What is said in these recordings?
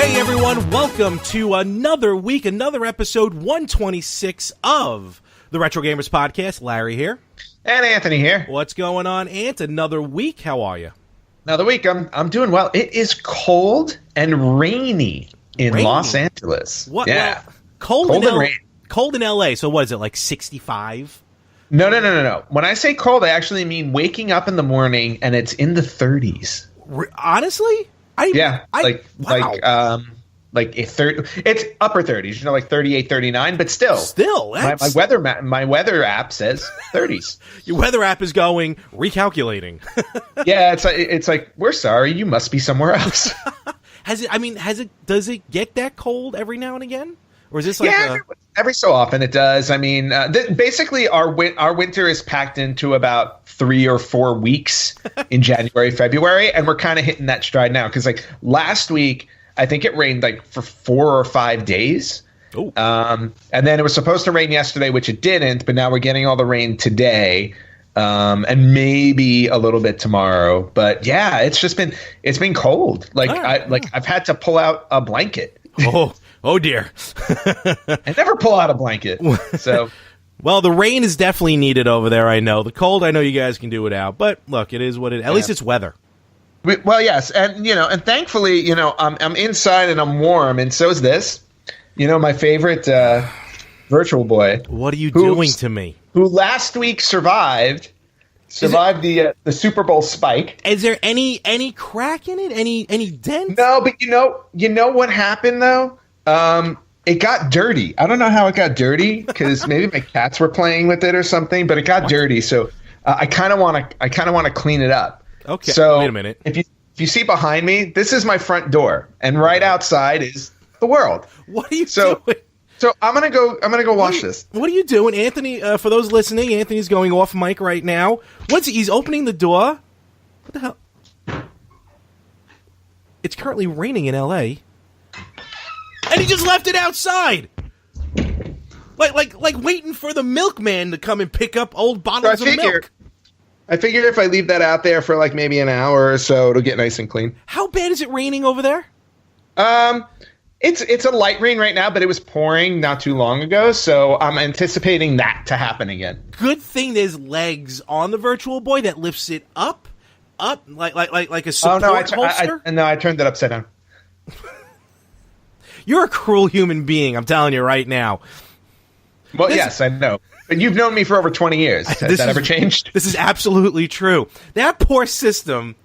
Hey everyone, welcome to another week, another episode 126 of the Retro Gamers Podcast. Larry here. And Anthony here. What's going on, Ant? Another week. How are you? Another week. I'm doing well. It is cold and rainy in Los Angeles. What? Yeah. Well, cold and rain. Cold in LA. So what is it, like 65? No. When I say cold, I actually mean waking up in the morning and it's in the 30s. Honestly? Like a 30. It's upper 30s, like 38, 39, but still. My weather app says 30s. Your weather app is going recalculating. Yeah, it's like, we're sorry, you must be somewhere else. Does it get that cold every now and again? Or is this like every so often it does. I mean, basically our winter is packed into about 3 or 4 weeks in January, February, and we're kind of hitting that stride now because like last week I think it rained like for 4 or 5 days. Oh. And then it was supposed to rain yesterday, which it didn't, but now we're getting all the rain today. And maybe a little bit tomorrow. But yeah, it's been cold. I've had to pull out a blanket. Oh dear. I never pull out a blanket. So well, the rain is definitely needed over there, I know. The cold, I know you guys can do without. But look, it is what it is. At least it's weather. Well, yes, and and thankfully, I'm inside and I'm warm, and so is this. My favorite Virtual Boy. What are you doing to me? Who last week survived the Super Bowl spike. Is there any crack in it? Any dent? No, but you know what happened though? It got dirty. I don't know how it got dirty because maybe my cats were playing with it or something, but it got dirty. So I kind of want to clean it up. Okay. So wait a minute. If you see behind me, this is my front door, and right outside is the world. What are you doing? So I'm gonna go wash this. What are you doing, Anthony? For those listening, Anthony's going off mic right now. He's opening the door? What the hell? It's currently raining in LA, and he just left it outside, like waiting for the milkman to come and pick up old bottles of milk. I figure if I leave that out there for like maybe an hour or so, it'll get nice and clean. How bad is it raining over there? It's a light rain right now, but it was pouring not too long ago, so I'm anticipating that to happen again. Good thing there's legs on the Virtual Boy that lifts it up like a support holster. No, I turned it upside down. You're a cruel human being, I'm telling you right now. Well, yes, I know. But you've known me for over 20 years. Has that ever changed? This is absolutely true. That poor system,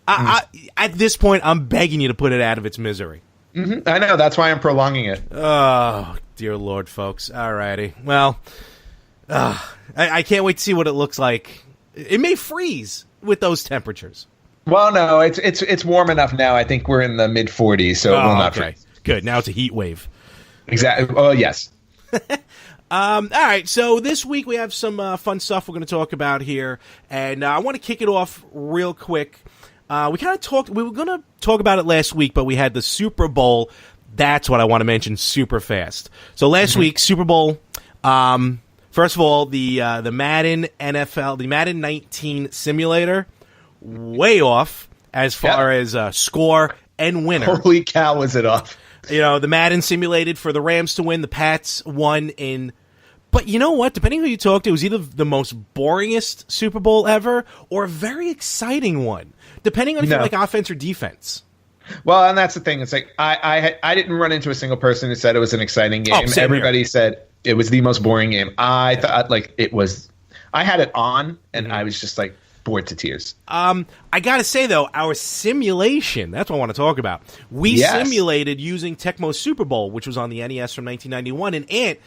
at this point, I'm begging you to put it out of its misery. Mm-hmm. I know. That's why I'm prolonging it. Oh, dear Lord, folks. All righty. Well, I can't wait to see what it looks like. It may freeze with those temperatures. Well, no, it's warm enough now. I think we're in the mid-40s, so it will not freeze. Good. Now it's a heat wave. Exactly. Oh, yes. All right, so this week we have some fun stuff we're going to talk about here, and I want to kick it off real quick. We were going to talk about it last week, but we had the Super Bowl. That's what I want to mention super fast. So last week, Super Bowl, first of all, the Madden NFL, the Madden 19 simulator, way off as far as score and winner. Holy cow, was it off. The Madden simulated for the Rams to win. The Pats won in. But you know what? Depending on who you talk to, it was either the most boringest Super Bowl ever or a very exciting one, depending on if you like offense or defense. Well, and that's the thing. It's like I didn't run into a single person who said it was an exciting game. Everybody said it was the most boring game. I thought like it was. I had it on, and I was just like bored to tears. I gotta say though, our simulation, that's what I want to talk about. We simulated using Tecmo Super Bowl, which was on the NES from 1991, and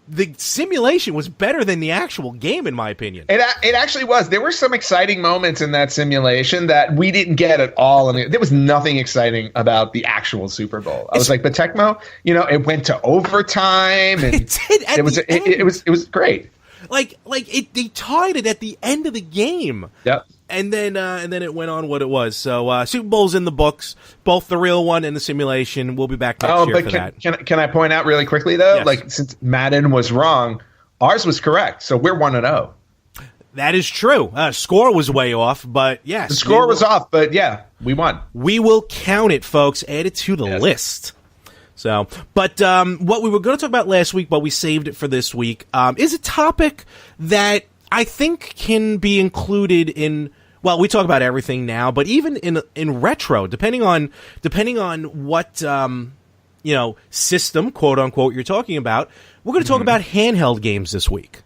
the simulation was better than the actual game, in my opinion. It actually was. There were some exciting moments in that simulation that we didn't get at all. I mean, there was nothing exciting about the actual Super Bowl. I was like, but Tecmo, it went to overtime, and it was great. They tied it at the end of the game. Yep. And then it went on what it was. So Super Bowl's in the books, both the real one and the simulation. We'll be back next year for that. Can I point out really quickly though? Yes. Like since Madden was wrong, ours was correct. So we're 1-0. That is true. Score was way off, but yes. The score was off, but yeah, we won. We will count it, folks. Add it to the list. So, but what we were going to talk about last week, but we saved it for this week, is a topic that I think can be included in. Well, we talk about everything now, but even in retro, depending on what system, quote unquote, you're talking about, we're going to talk about handheld games this week.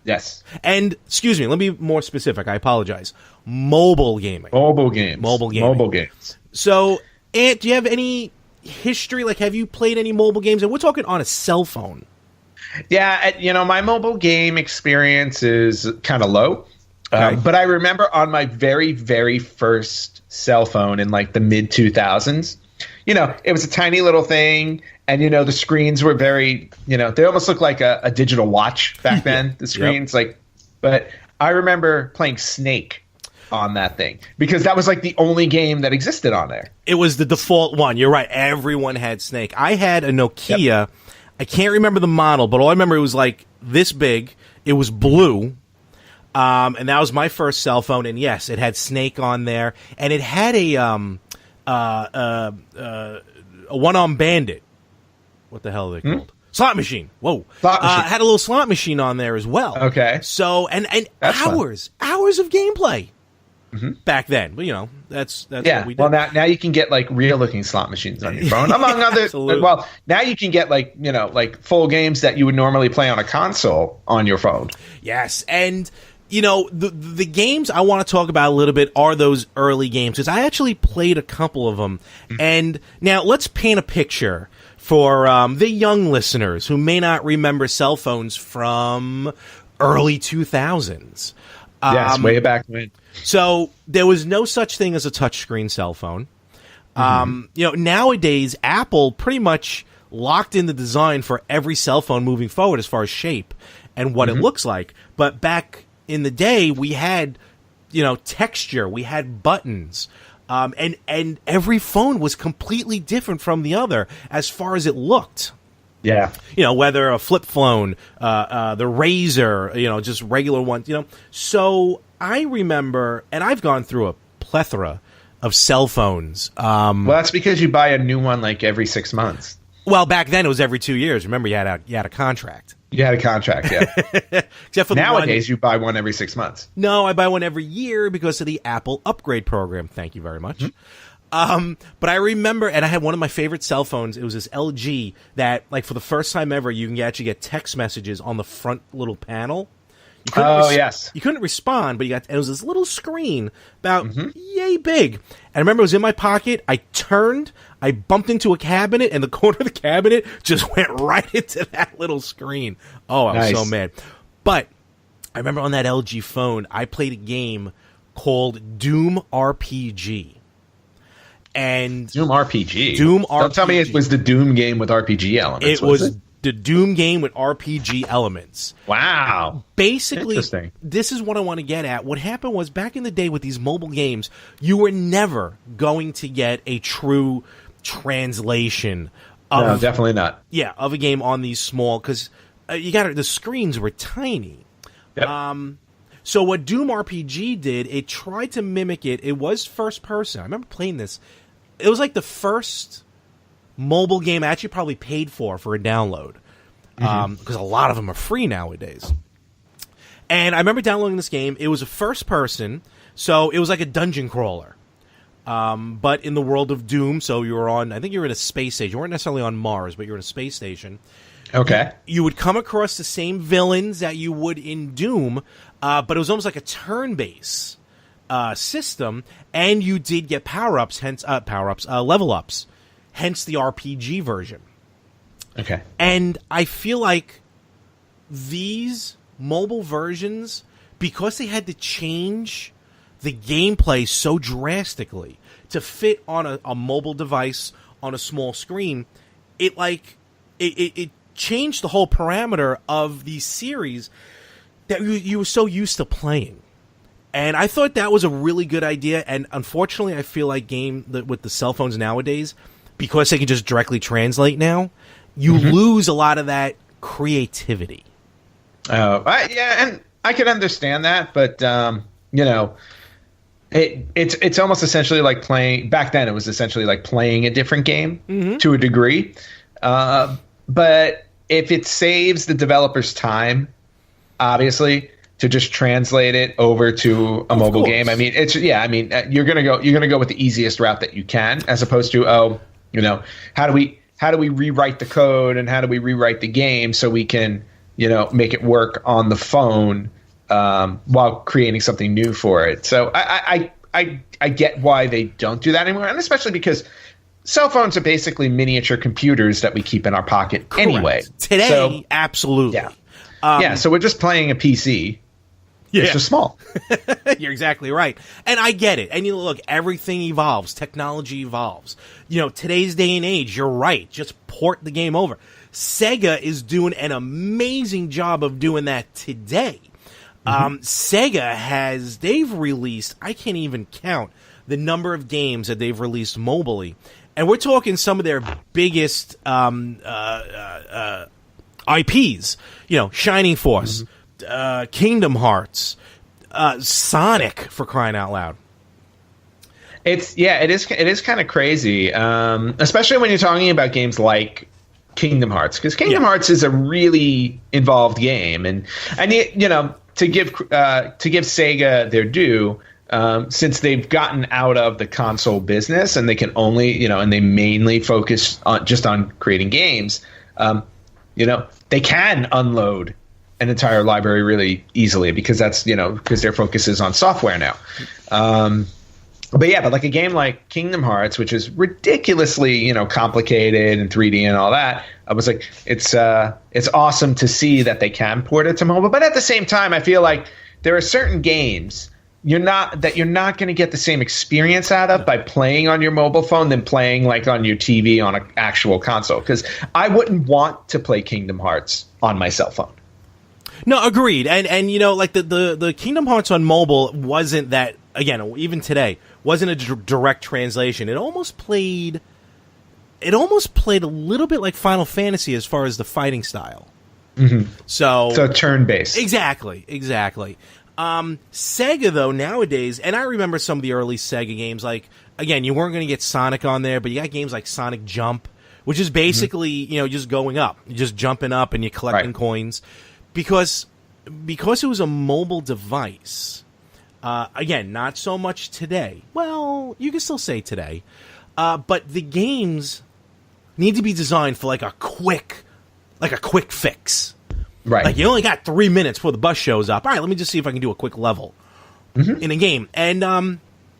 Yes. And excuse me, let me be more specific. I apologize. Mobile gaming. Mobile games. So, Ant, do you have any history? Like, have you played any mobile games? And we're talking on a cell phone. Yeah, my mobile game experience is kind of low. Okay. But I remember on my very, very first cell phone in like the mid 2000s, it was a tiny little thing. And, the screens were very, they almost looked like a digital watch back then, the screens. But I remember playing Snake on that thing because that was like the only game that existed on there. It was the default one. You're right. Everyone had Snake. I had a Nokia. Yep. I can't remember the model, but all I remember it was like this big. It was blue. And that was my first cell phone. And yes, it had Snake on there. And it had a one-armed bandit. What the hell are they called? Slot machine. Whoa. Slot machine. Had a little slot machine on there as well. Okay. So, and hours of gameplay back then. But, that's what we did. Well, now you can get, like, real-looking slot machines on your phone, among other. Well, now you can get, like full games that you would normally play on a console on your phone. Yes, and the games I want to talk about a little bit are those early games, because I actually played a couple of them. And now let's paint a picture for the young listeners who may not remember cell phones from early 2000s. Yes, way back when. So there was no such thing as a touchscreen cell phone. Nowadays, Apple pretty much locked in the design for every cell phone moving forward as far as shape and what it looks like. But back in the day, we had, texture, we had buttons, and every phone was completely different from the other as far as it looked. Yeah. Whether a flip phone, the Razor, just regular ones, So I remember, and I've gone through a plethora of cell phones. Well, that's because you buy a new one like every 6 months. Well, back then it was every 2 years. Remember, you had a contract. You had a contract, yeah. Except for nowadays, you buy one every 6 months. No, I buy one every year because of the Apple upgrade program. Thank you very much. But I remember, and I had one of my favorite cell phones. It was this LG that, like, for the first time ever, you can actually get text messages on the front little panel. Yes. You couldn't respond, but it was this little screen about yay big. And I remember it was in my pocket. I turned, I bumped into a cabinet, and the corner of the cabinet just went right into that little screen. Oh, I was so mad. But I remember on that LG phone, I played a game called Doom RPG. And Doom RPG? Don't tell me it was the Doom game with RPG elements. It was the Doom game with RPG elements. Wow. Basically, this is what I want to get at. What happened was, back in the day with these mobile games, you were never going to get a true translation of... No, definitely not. Yeah, of a game on these small... Because the screens were tiny. Yep. So what Doom RPG did, it tried to mimic it. It was first person. I remember playing this. It was like the first mobile game I actually probably paid for a download, because a lot of them are free nowadays. And I remember downloading this game. It was a first person, so it was like a dungeon crawler, but in the world of Doom. So you were I think you were in a space station. You weren't necessarily on Mars, but you were in a space station. Okay. You would come across the same villains that you would in Doom, but it was almost like a turn-based system, and you did get power-ups, level-ups, hence the RPG version. Okay. And I feel like these mobile versions, because they had to change the gameplay so drastically to fit on a mobile device on a small screen, it changed the whole parameter of the series that you were so used to playing. And I thought that was a really good idea. And unfortunately, I feel like with the cell phones nowadays, because they can just directly translate now, you lose a lot of that creativity. Yeah, and I can understand that, but you know, it's almost essentially like playing. Back then, it was essentially like playing a different game to a degree. But if it saves the developer's time, obviously, to just translate it over to a mobile game, I mean, you're gonna go with the easiest route that you can, as opposed to how do we rewrite the code and how do we rewrite the game so we can make it work on the phone while creating something new for it. So I get why they don't do that anymore, and especially because cell phones are basically miniature computers that we keep in our pocket anyway. Today, so, absolutely. Yeah. So we're just playing a PC. Yeah. It's just small. You're exactly right. And I get it. And look, everything evolves. Technology evolves. Today's day and age, you're right. Just port the game over. Sega is doing an amazing job of doing that today. Sega they've released, I can't even count the number of games that they've released mobily. And we're talking some of their biggest IPs, Shining Force, Kingdom Hearts, Sonic, for crying out loud. It is kind of crazy, especially when you're talking about games like Kingdom Hearts, because Kingdom Hearts is a really involved game, and to give Sega their due, since they've gotten out of the console business and they can only and they mainly focus on creating games, they can unload an entire library really easily because that's because their focus is on software now. But like a game like Kingdom Hearts, which is ridiculously complicated and 3D and all that, I was like, it's awesome to see that they can port it to mobile. But at the same time, I feel like there are certain games you're not going to get the same experience out of by playing on your mobile phone than playing like on your TV on an actual console. Because I wouldn't want to play Kingdom Hearts on my cell phone. No, agreed. And like the Kingdom Hearts on mobile wasn't that, again, even today, wasn't a direct translation. It almost played a little bit like Final Fantasy as far as the fighting style. So turn-based. Exactly. Sega, though, nowadays, and I remember some of the early Sega games, like, again, you weren't going to get Sonic on there, but you got games like Sonic Jump, which is basically, just going up. You're just jumping up and you're collecting coins. Because it was a mobile device, again, not so much today. Well, you can still say today. But the games need to be designed for like a quick fix. Right. Like, you only got 3 minutes before the bus shows up. All right, let me just see if I can do a quick level in a game. And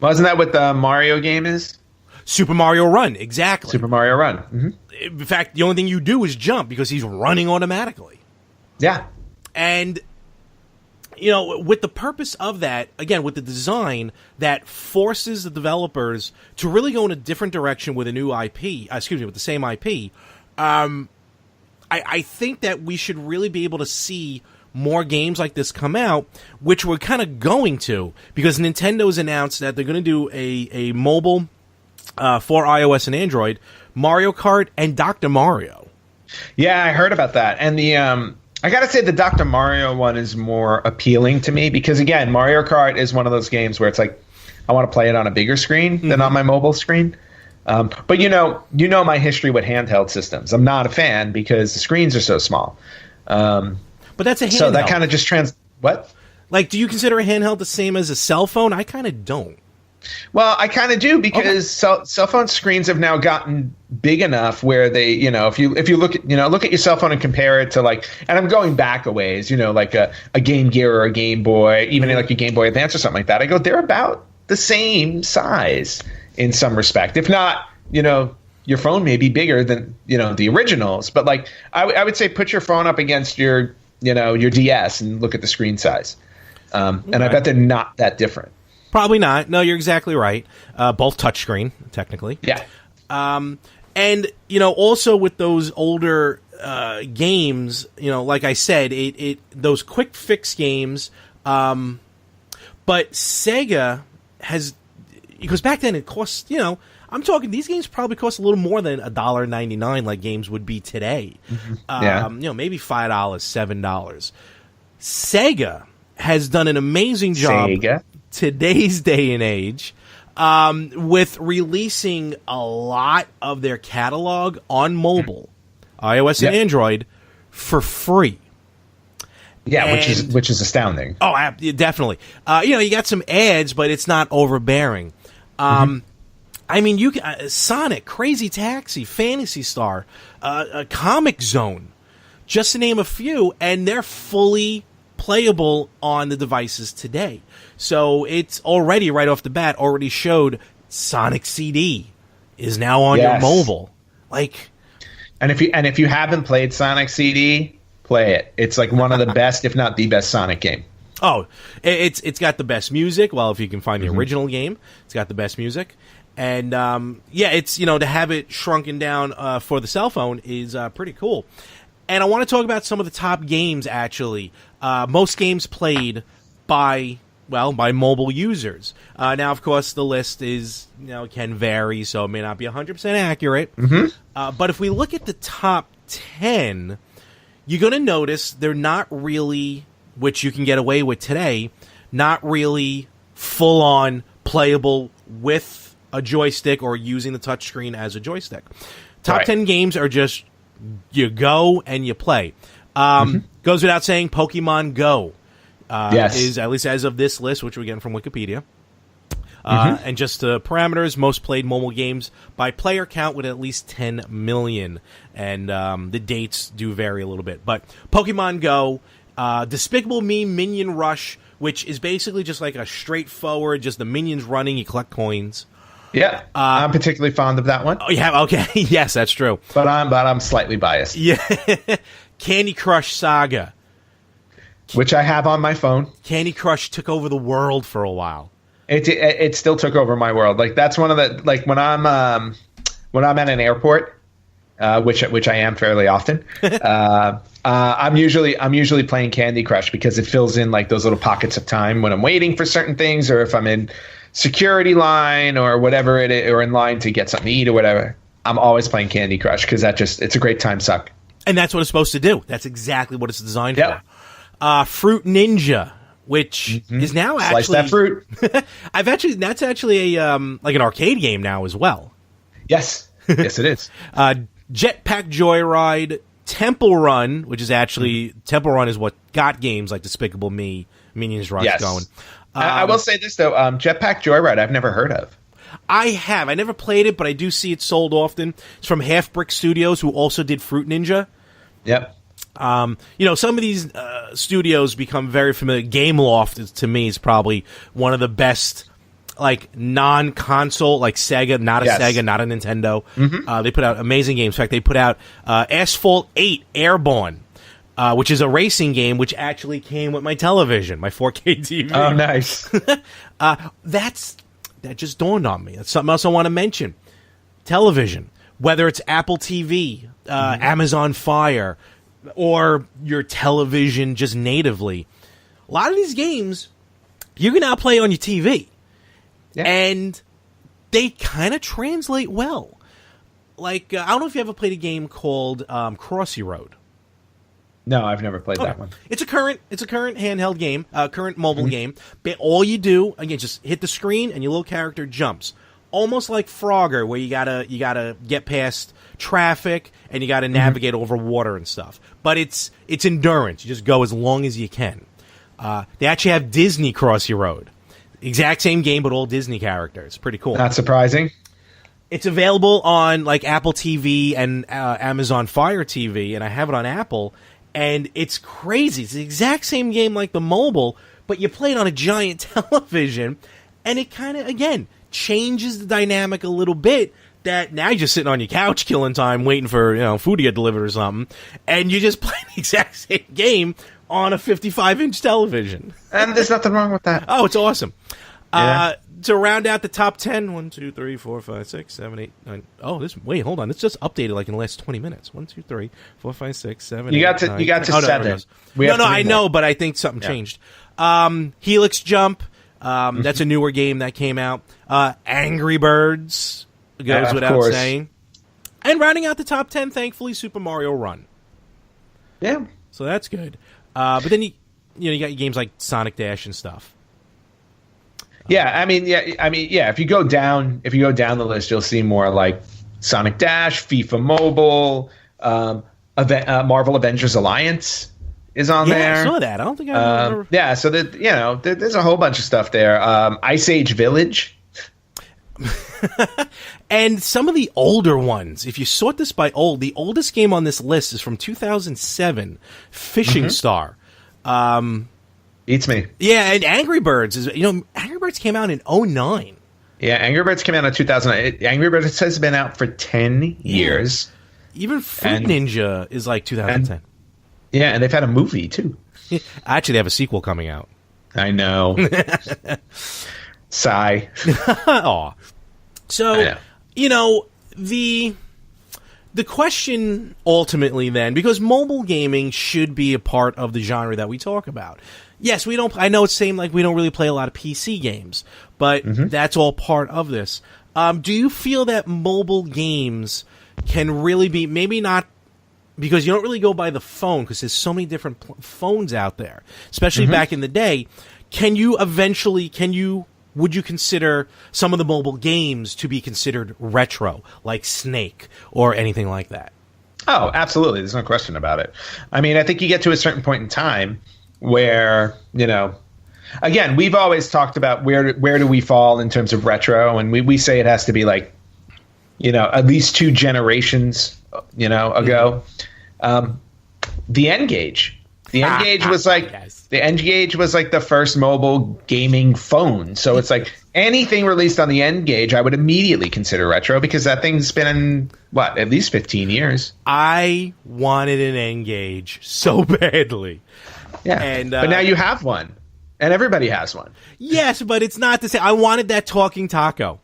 wasn't that what the Mario game is? Super Mario Run, exactly. Super Mario Run. In fact, the only thing you do is jump because he's running automatically. Yeah. And, with the purpose of that, again, with the design that forces the developers to really go in a different direction with a new IP, with the same IP, I think that we should really be able to see more games like this come out, which we're kind of going to, because Nintendo's announced that they're going to do a mobile for iOS and Android, Mario Kart and Dr. Mario. Yeah, I heard about that. And I gotta say the Dr. Mario one is more appealing to me because, again, Mario Kart is one of those games where it's like I want to play it on a bigger screen than on my mobile screen. But my history with handheld systems. I'm not a fan because the screens are so small. But that's a handheld. So that kind of just what? Like, do you consider a handheld the same as a cell phone? I kind of don't. Well, I kind of do because cell phone screens have now gotten big enough where they, if you look at your cell phone and compare it to and I'm going back a ways, like a Game Gear or a Game Boy, even like a Game Boy Advance or something like that. I go, they're about the same size in some respect. If not, your phone may be bigger than, the originals, but I would say put your phone up against your DS and look at the screen size. And I bet they're not that different. Probably not. No, you're exactly right. Both touchscreen, technically. Yeah. And, also with those older games, like I said, those quick fix games, but Sega has, because back then it cost, I'm talking, these games probably cost a little more than $1.99 like games would be today. Yeah. Maybe $5, $7. Sega has done an amazing job Sega. today's day and age with releasing a lot of their catalog on mobile, iOS and Android, for free. Yeah, which is astounding. Oh, definitely. You got some ads, but it's not overbearing. I mean, you can, Sonic, Crazy Taxi, Phantasy Star, Comic Zone, just to name a few, and they're fully playable on the devices today. So it's already, right off the bat, already showed Sonic CD is now on your mobile. And if you haven't played Sonic CD, play it. It's like one of the best, if not the best, Sonic game. Oh, it's got the best music. Well, if you can find the original game, it's got the best music. And, it's, to have it shrunken down for the cell phone is pretty cool. And I want to talk about some of the top games, actually. Most games played by mobile users. Now, of course, the list is, can vary, so it may not be 100% accurate. But if we look at the top 10, you're going to notice they're not really, which you can get away with today, not really full-on playable with a joystick or using the touchscreen as a joystick. Top 10 games are just you go and you play. Goes without saying, Pokemon Go is, at least as of this list, which we're getting from Wikipedia. And just the parameters, most played mobile games by player count with at least 10 million. And the dates do vary a little bit. But Pokemon Go, Despicable Me Minion Rush, which is basically just like a straightforward, just the minions running, you collect coins. Yeah, I'm particularly fond of that one. Oh, yeah, okay. Yes, that's true. But I'm slightly biased. Yeah. Candy Crush Saga. Which I have on my phone. Candy Crush took over the world for a while. It still took over my world. Like, that's one of the, like, when I'm at an airport, which I am fairly often, I'm usually playing Candy Crush because it fills in like those little pockets of time when I'm waiting for certain things, or if I'm in security line or whatever it is, or in line to get something to eat or whatever. I'm always playing Candy Crush because it's a great time suck. And that's what it's supposed to do. That's exactly what it's designed for. Fruit Ninja, which is now actually slice that fruit. That's actually a like an arcade game now as well. Yes, yes, it is. Jetpack Joyride, Temple Run, which is actually Temple Run is what got games like Despicable Me, Minions Rush going. I will say this though, Jetpack Joyride, I've never heard of. I have. I never played it, but I do see it sold often. It's from Half Brick Studios, who also did Fruit Ninja. Yep. Some of these studios become very familiar. Gameloft, to me, is probably one of the best, like, non-console, like Sega, not a Sega, not a Nintendo. They put out amazing games. In fact, they put out Asphalt 8 Airborne, which is a racing game, which actually came with my television, my 4K TV. Oh, nice. That just dawned on me. That's something else I want to mention. Television, whether it's Apple TV, Amazon Fire, or your television just natively. A lot of these games you can now play on your TV. Yeah. And they kind of translate well. Like, I don't know if you ever played a game called Crossy Road. No, I've never played that one. It's a current handheld game, current mobile game. But all you do, again, just hit the screen and your little character jumps. Almost like Frogger, where you gotta get past traffic and you gotta navigate over water and stuff. But it's endurance. You just go as long as you can. They actually have Disney Crossy Road. Exact same game, but all Disney characters. Pretty cool. Not surprising. It's available on like Apple TV and Amazon Fire TV, and I have it on Apple. And it's crazy. It's the exact same game like the mobile, but you play it on a giant television, and it kind of, again, changes the dynamic a little bit, that now you're just sitting on your couch killing time waiting for food to get delivered or something, and you just play the exact same game on a 55-inch television. And there's nothing wrong with that. Oh, it's awesome. Yeah. To round out the top 10, 1, 2, 3, 4, 5, 6, 7, 8, 9. Oh, wait, hold on. This just updated like in the last 20 minutes. 1, 2, 3, 4, 5, 6, 7, you 8, got to 9, you got to 10. 7. No, I know, but I think something changed. Helix Jump. That's a newer game that came out. Angry Birds goes without saying. And rounding out the top 10, thankfully, Super Mario Run. Yeah. So that's good. But then you got games like Sonic Dash and stuff. Yeah, if you go down the list, you'll see more like Sonic Dash, FIFA Mobile, Marvel Avengers Alliance is on there. Yeah, I saw that. I don't think I remember. Yeah, so there's a whole bunch of stuff there. Ice Age Village. And some of the older ones, if you sort this by the oldest game on this list is from 2007, Fishing Star. Beats me. Yeah, and Angry Birds Angry Birds came out in 2009. Yeah, Angry Birds came out in 2009. Angry Birds has been out for 10 years. Even Fruit Ninja is like 2010. And they've had a movie too. Actually, they have a sequel coming out. I know. Sigh. Aw. So, the question ultimately then, because mobile gaming should be a part of the genre that we talk about. Yes, I know it's saying like we don't really play a lot of PC games, but that's all part of this. Do you feel that mobile games can really be, maybe not, because you don't really go by the phone, because there's so many different phones out there, especially back in the day, would you consider some of the mobile games to be considered retro, like Snake or anything like that? Oh, absolutely. There's no question about it. I mean, I think you get to a certain point in time where, again, we've always talked about where do we fall in terms of retro, and we say it has to be like, at least 2 generations, ago. The N-Gage. The N-Gage was like the N-Gage was like the first mobile gaming phone. So it's like anything released on the N-Gage, I would immediately consider retro because that thing's been at least 15 years. I wanted an N-Gage so badly. Yeah, but now you have one, and everybody has one. Yes, but it's not the same. I wanted that talking taco.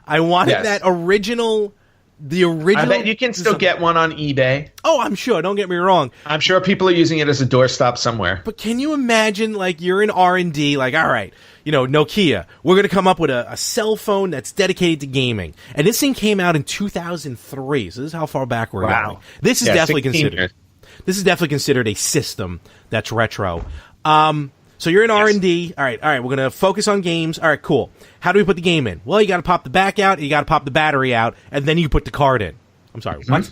I wanted that original. The original. I bet you can still get one on eBay. Oh, I'm sure. Don't get me wrong. I'm sure people are using it as a doorstop somewhere. But can you imagine, like, you're in R&D, like, all right, Nokia, we're going to come up with a cell phone that's dedicated to gaming. And this thing came out in 2003, so this is how far back we're going. This is definitely considered. This is definitely considered a system that's retro. So you're in R&D. All right, we're going to focus on games. All right, cool. How do we put the game in? Well, you got to pop the back out, you got to pop the battery out, and then you put the card in. I'm sorry, what?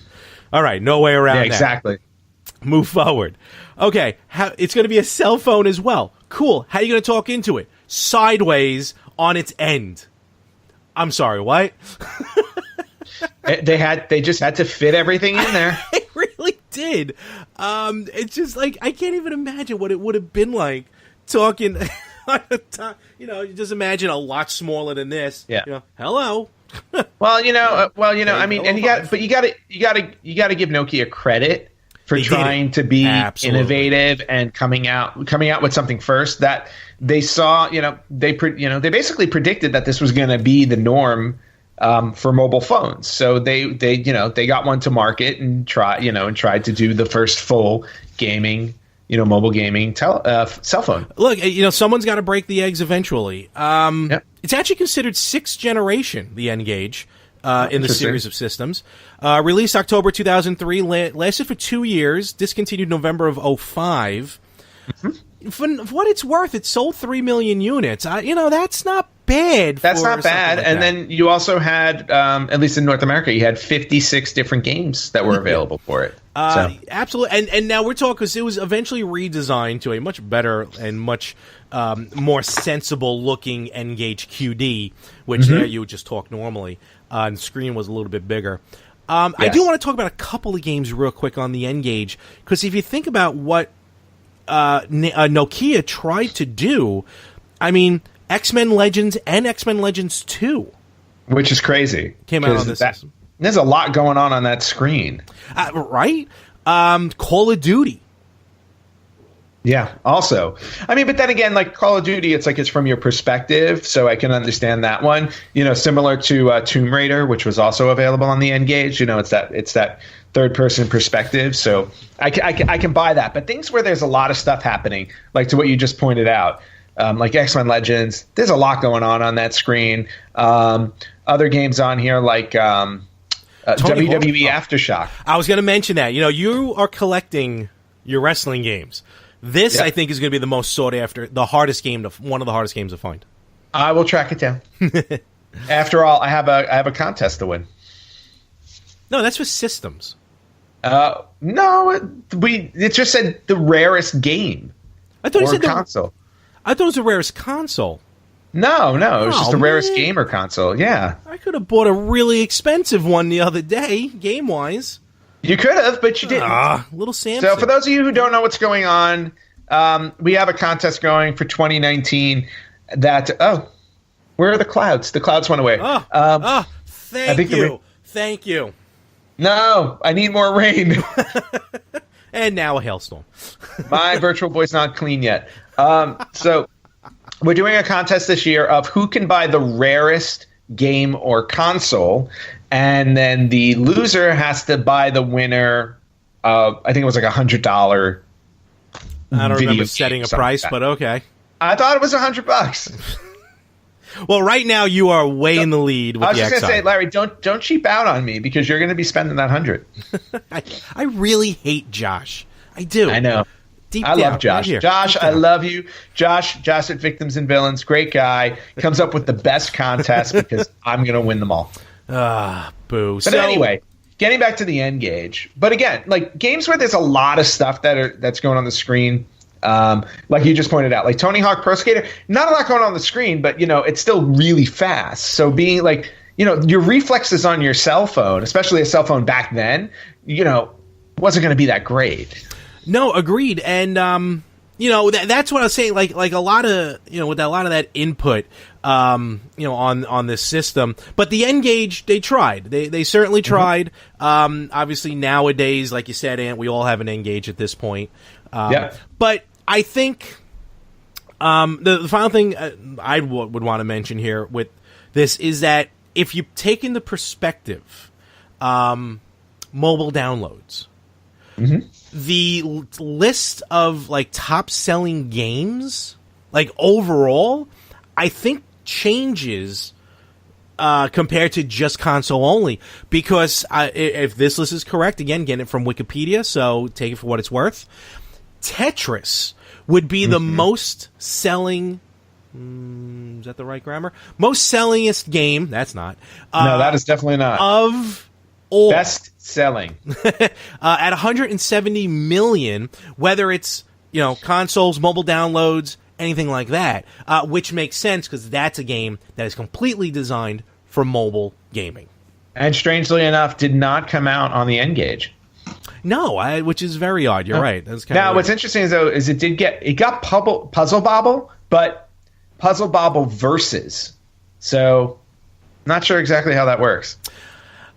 All right, no way around that. Exactly. Move forward. Okay, it's going to be a cell phone as well. Cool. How are you going to talk into it? Sideways on its end. I'm sorry, what? They just had to fit everything in there. It really did. It's just like, I can't even imagine what it would have been like talking on a time. You just imagine a lot smaller than this. Yeah. Hello. Well, I mean, and you got to give Nokia credit for trying to be innovative and coming out with something first that they saw. They basically predicted that this was going to be the norm for mobile phones. So they got one to market and tried to do the first full gaming. Mobile gaming cell phone. Look, someone's got to break the eggs eventually. It's actually considered 6th generation, the N-Gage, in the series of systems. Released October 2003, lasted for 2 years, discontinued November of 2005. For what it's worth, it sold 3 million units. That's not bad. That's not bad. Like and then you also had, at least in North America, you had 56 different games that were available for it. Absolutely. And now we're talking, because it was eventually redesigned to a much better and much more sensible looking N-Gage QD, which there you would just talk normally. And the screen was a little bit bigger. I do want to talk about a couple of games real quick on the N-Gage, because if you think about what Nokia tried to do, I mean, X-Men Legends and X-Men Legends 2. Which is crazy. Came out on this system. There's a lot going on that screen. Right? Call of Duty. Yeah, also. I mean, but then again, like Call of Duty, it's like it's from your perspective, so I can understand that one. Similar to Tomb Raider, which was also available on the N-Gage. It's that third-person perspective, so I can buy that. But things where there's a lot of stuff happening, like to what you just pointed out, like X-Men Legends, there's a lot going on that screen. Other games on here like WWE Aftershock. I was going to mention that. You are collecting your wrestling games. This, I think, is going to be the most sought after, one of the hardest games to find. I will track it down. After all, I have a contest to win. No, that's with systems. No, it just said the rarest game. I thought you said console. I thought it was the rarest console. No, it was just the rarest game or console. Yeah, I could have bought a really expensive one the other day, game wise. You could have, but you didn't. Little Samson. So, for those of you who don't know what's going on, we have a contest going for 2019. Where are the clouds? The clouds went away. Thank you. No, I need more rain. And now a hailstorm. My Virtual Boy's not clean yet. So we're doing a contest this year of who can buy the rarest game or console, and then the loser has to buy the winner. I think it was like $100. I don't remember setting a price, but okay. I thought it was $100. Well, right now you are way in the lead with the XI. I was just going to say, Larry, don't cheap out on me because you're going to be spending that $100. I really hate Josh. I do. I know. I love Josh. Right Josh, I love you. Josh at Victims and Villains, great guy. Comes up with the best contest because I'm going to win them all. Boo. But anyway, getting back to the N-Gage. But again, like games where there's a lot of stuff that's going on the screen. Like you just pointed out, like Tony Hawk Pro Skater, not a lot going on the screen, but it's still really fast. So being like, your reflexes on your cell phone, especially a cell phone back then, wasn't going to be that great. No, agreed. And that's what I was saying. Like a lot of with a lot of that input, on this system. But the N-Gage, they tried. They certainly tried. Obviously nowadays, like you said, Ant, we all have an N-Gage at this point. But I think the final thing I would want to mention here with this is that if you take into perspective mobile downloads, the list of like top selling games, like overall, I think changes compared to just console only. Because if this list is correct, again, getting it from Wikipedia, so take it for what it's worth. Tetris would be the most selling. Is that the right grammar? Most sellingest game. That's not. No, that is definitely not. Of all. Best selling. At 170 million, whether it's, consoles, mobile downloads, anything like that, which makes sense because that's a game that is completely designed for mobile gaming. And strangely enough, did not come out on the N-Gage. No, which is very odd. You're right. That's kind now, of what's interesting is it got Puzzle Bobble, but Puzzle Bobble Versus. So, not sure exactly how that works.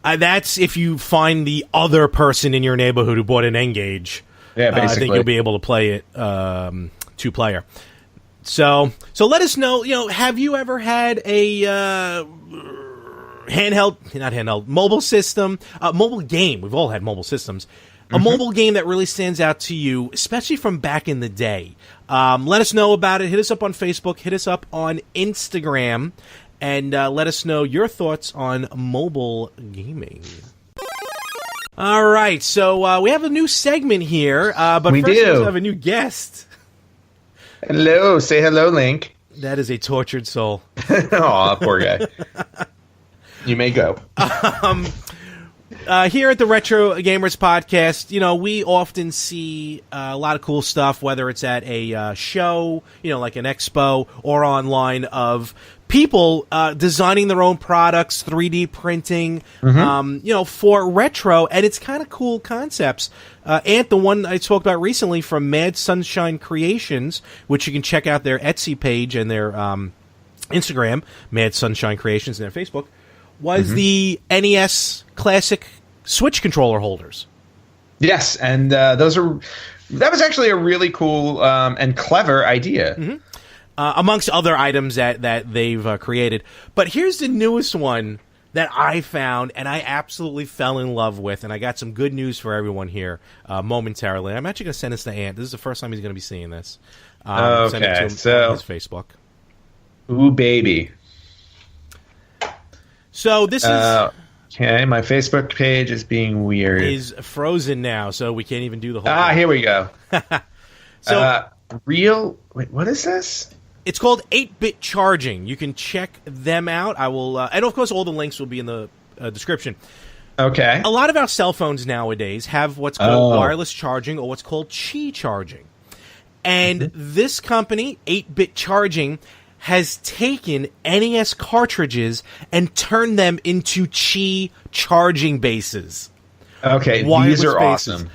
That's if you find the other person in your neighborhood who bought an N-Gage. Yeah, basically. I think you'll be able to play it 2-player. So let us know. Have you ever had a mobile system, mobile game? We've all had mobile systems. A mobile game that really stands out to you, especially from back in the day. Let us know about it. Hit us up on Facebook. Hit us up on Instagram. And let us know your thoughts on mobile gaming. All right, so we have a new segment here. But first we have a new guest. Hello. Say hello, Link. That is a tortured soul. Aw, poor guy. You may go. Here at the Retro Gamers Podcast, we often see a lot of cool stuff, whether it's at a show, like an expo, or online of people designing their own products, 3D printing, for retro, and it's kind of cool concepts. And the one I talked about recently from Mad Sunshine Creations, which you can check out their Etsy page and their Instagram, Mad Sunshine Creations, and their Facebook, was the NES Classic Switch controller holders. Yes, and that was actually a really cool and clever idea. Amongst other items that they've created. But here's the newest one that I found and I absolutely fell in love with, and I got some good news for everyone here momentarily. I'm actually going to send this to Ant. This is the first time he's going to be seeing this. Send it to him on his Facebook. Ooh, baby. So this is... Okay, my Facebook page is being weird. Is frozen now, so we can't even do the whole thing. Here we go. So wait, what is this? it's called 8-Bit Charging. You can check them out. I will, and of course, all the links will be in the description. Okay. A lot of our cell phones nowadays have what's called wireless charging or what's called Qi charging. And this company, 8-Bit Charging, has taken NES cartridges and turned them into Qi charging bases. Okay, Wireless these are bases. awesome.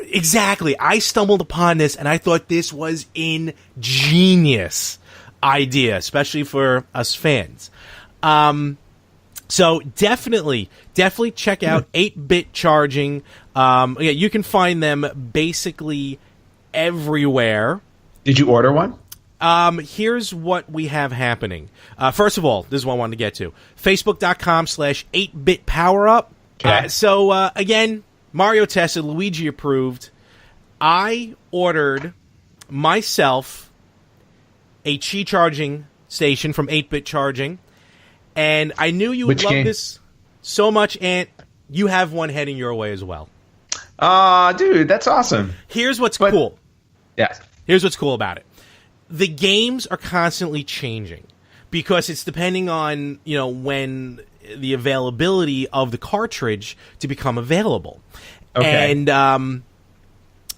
Exactly. I stumbled upon this, and I thought this was ingenious idea, especially for us fans. So definitely check out 8-Bit Charging. You can find them basically everywhere. Did you order one? Here's what we have happening. First of all, this is what I wanted to get to. Facebook.com/8BitPowerUp. Okay. Again, Mario tested, Luigi approved. I ordered myself a Qi charging station from 8-Bit Charging, and I knew you would love this so much, Ant. You have one heading your way as well. Dude, that's awesome. Here's what's cool. Yes. Here's what's cool about it. The games are constantly changing because it's depending on, when the availability of the cartridge to become available. Okay. And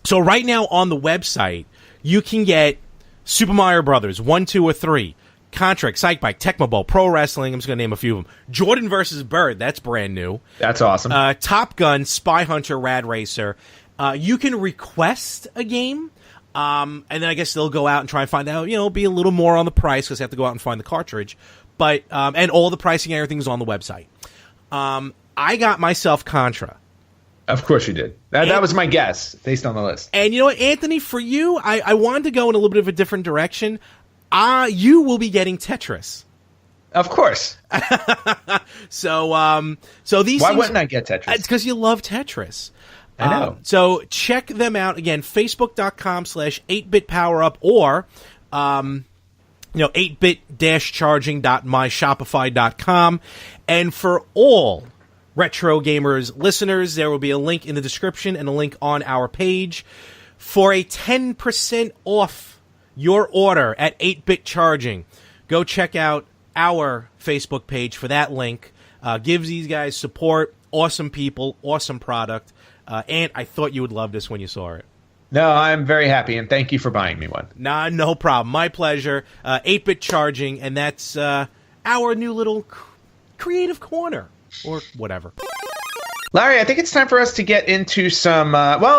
so right now on the website, you can get Super Mario Brothers 1, 2, or 3, Contra, Excite Bike, Tecmo Bowl, Pro Wrestling, I'm just going to name a few of them. Jordan vs. Bird, that's brand new. That's awesome. Top Gun, Spy Hunter, Rad Racer. You can request a game. And then I guess they'll go out and try and find out, be a little more on the price because they have to go out and find the cartridge. But, and all the pricing and everything is on the website. I got myself Contra. Of course you did. That was my guess based on the list. And you know what, Anthony, for you, I wanted to go in a little bit of a different direction. You will be getting Tetris. Of course. So these Why things, wouldn't I get Tetris? It's because you love Tetris. I know. So check them out again, facebook.com/8bitpowerup or 8bit-charging.myshopify.com. And for all Retro Gamers listeners, there will be a link in the description and a link on our page for a 10% off your order at 8-Bit Charging. Go check out our Facebook page for that link. Gives these guys support. Awesome people, awesome product. And I thought you would love this when you saw it. No, I'm very happy, and thank you for buying me one. Nah, no problem. My pleasure. 8-Bit Charging, and that's our new little creative corner, or whatever. Larry, I think it's time for us to get into some,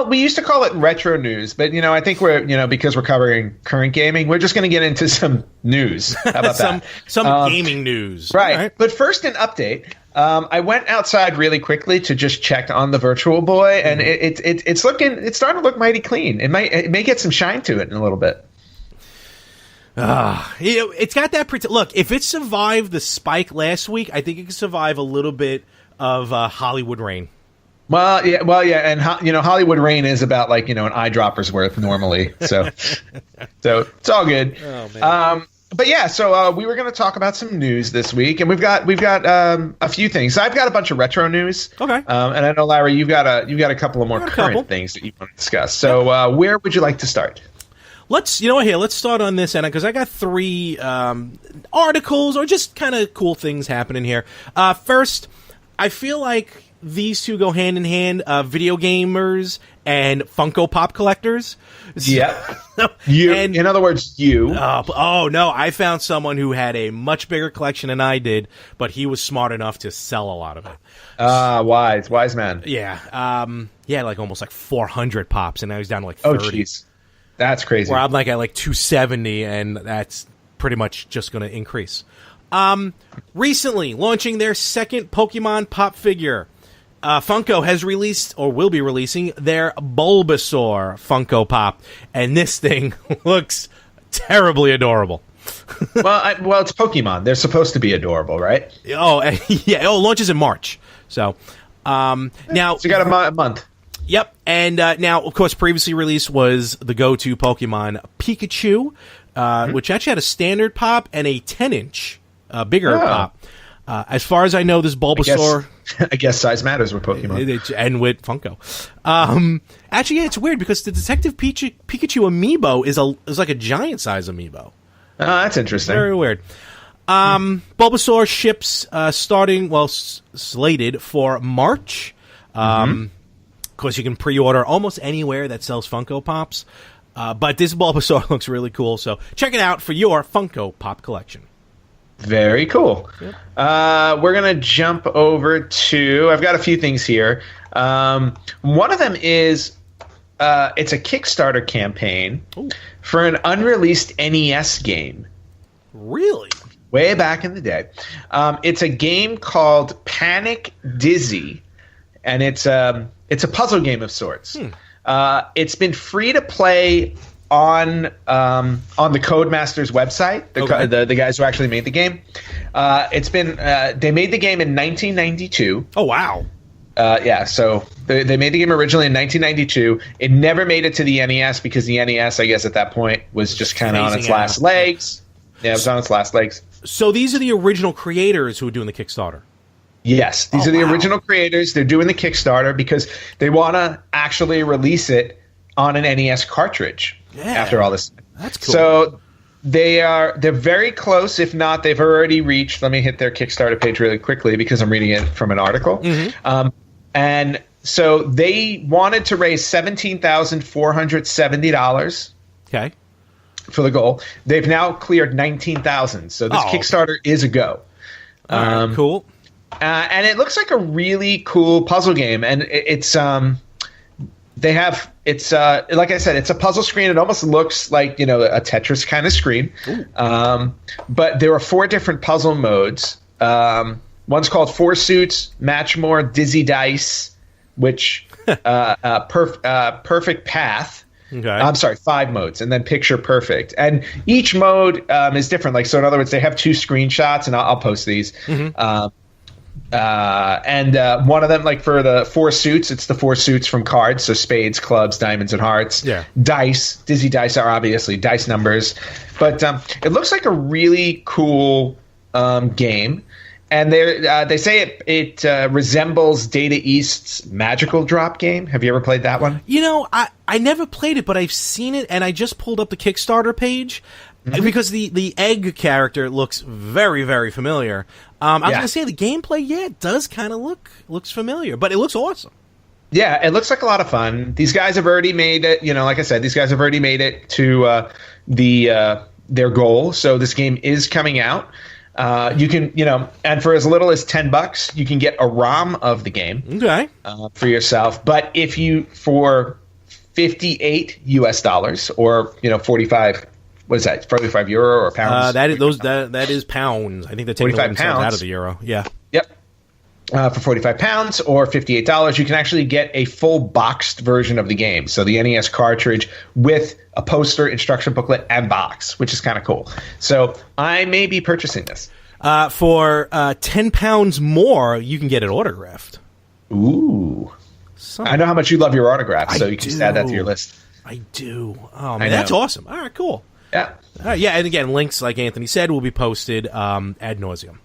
we used to call it retro news, but, I think we're, because we're covering current gaming, we're just going to get into some news. How about some gaming news. Right. But first, an update. I went outside really quickly to just check on the Virtual Boy, and it's starting to look mighty clean. It may get some shine to it in a little bit. It's got that look. If it survived the spike last week, I think it can survive a little bit of Hollywood rain. Well, yeah, and Hollywood rain is about an eyedropper's worth normally, so it's all good. Oh, man. But yeah, so we were going to talk about some news this week, and we've got a few things. I've got a bunch of retro news. Okay. And I know, Larry, you've got a couple of more current things that you want to discuss. So where would you like to start? Let's start on this end because I got 3 articles or just kind of cool things happening here. First, I feel like these two go hand in hand, video gamers and Funko Pop collectors. Yeah. In other words, you. Oh, no. I found someone who had a much bigger collection than I did, but he was smart enough to sell a lot of it. Wise man. Yeah. He had almost 400 pops, and now he's down to 30. Oh, jeez. That's crazy. Where I'm at 270, and that's pretty much just going to increase. Recently, launching their second Pokemon Pop figure, Funko has released, or will be releasing, their Bulbasaur Funko Pop, and this thing looks terribly adorable. Well, it's Pokemon. They're supposed to be adorable, right? Oh, yeah. It launches in March. So, now... So you got a month. Yep. And now, of course, previously released was the go-to Pokemon Pikachu, which actually had a standard pop and a 10-inch bigger pop. As far as I know, this Bulbasaur... I guess size matters with Pokemon. And with Funko. Actually, yeah, it's weird because the Detective Pikachu amiibo is like a giant size amiibo. Oh, that's interesting. Very weird. Bulbasaur ships slated for March. Of course, you can pre-order almost anywhere that sells Funko Pops. But this Bulbasaur looks really cool, so check it out for your Funko Pop collection. Very cool. Yep. We're going to jump over to... I've got a few things here. One of them is... it's a Kickstarter campaign for an unreleased NES game. Really? Way back in the day. It's a game called Panic Dizzy, and it's a puzzle game of sorts. It's been free to play on the Codemasters website, the guys who actually made the game. It's been they made the game in 1992. Oh, wow. So they made the game originally in 1992. It never made it to the NES because the NES, I guess, at that point was just kind of on its last legs. Yeah, it was on its last legs. So these are the original creators who are doing the Kickstarter? Yes, these are the original creators. They're doing the Kickstarter because they want to actually release it on an NES cartridge after all this. That's cool. So they're very close. If not, they've already reached. Let me hit their Kickstarter page really quickly because I'm reading it from an article. And so they wanted to raise $17,470. Okay. For the goal. They've now cleared $19,000. So this Kickstarter is a go. Cool. And it looks like a really cool puzzle game. And it's like I said, it's a puzzle screen. It almost looks like, a Tetris kind of screen. But there are 4 different puzzle modes. One's called Four Suits, Match More, Dizzy Dice, which Perfect Path. Okay. I'm sorry, 5 modes, and then Picture Perfect. And each mode is different. Like, so in other words, they have 2 screenshots, and I'll post these. And one of them, like for the 4 suits, it's the 4 suits from cards. So spades, clubs, diamonds, and hearts. Yeah. Dice, Dizzy Dice are obviously dice numbers. But it looks like a really cool game. And they say it resembles Data East's Magical Drop game. Have you ever played that one? I never played it, but I've seen it, and I just pulled up the Kickstarter page because the egg character looks very, very familiar. I was going to say the gameplay, it does kind of looks familiar, but it looks awesome. Yeah, it looks like a lot of fun. These guys have already made it. Like I said, these guys have already made it to their goal. So this game is coming out. You can, and for as little as $10, you can get a ROM of the game for yourself. But if you, for $58 US or, 45, what is that, 45 euro or pounds? That is pounds. I think they're taking 45 pounds out of the euro. Yeah. Yep. For 45 pounds or $58, you can actually get a full boxed version of the game. So the NES cartridge with a poster, instruction booklet, and box, which is kind of cool. So I may be purchasing this. For 10 pounds more, you can get it autographed. Ooh. I know how much you love your autographs, so you can just add that to your list. I do. Oh, man, that's awesome. All right, cool. Yeah. And again, links, like Anthony said, will be posted ad nauseum.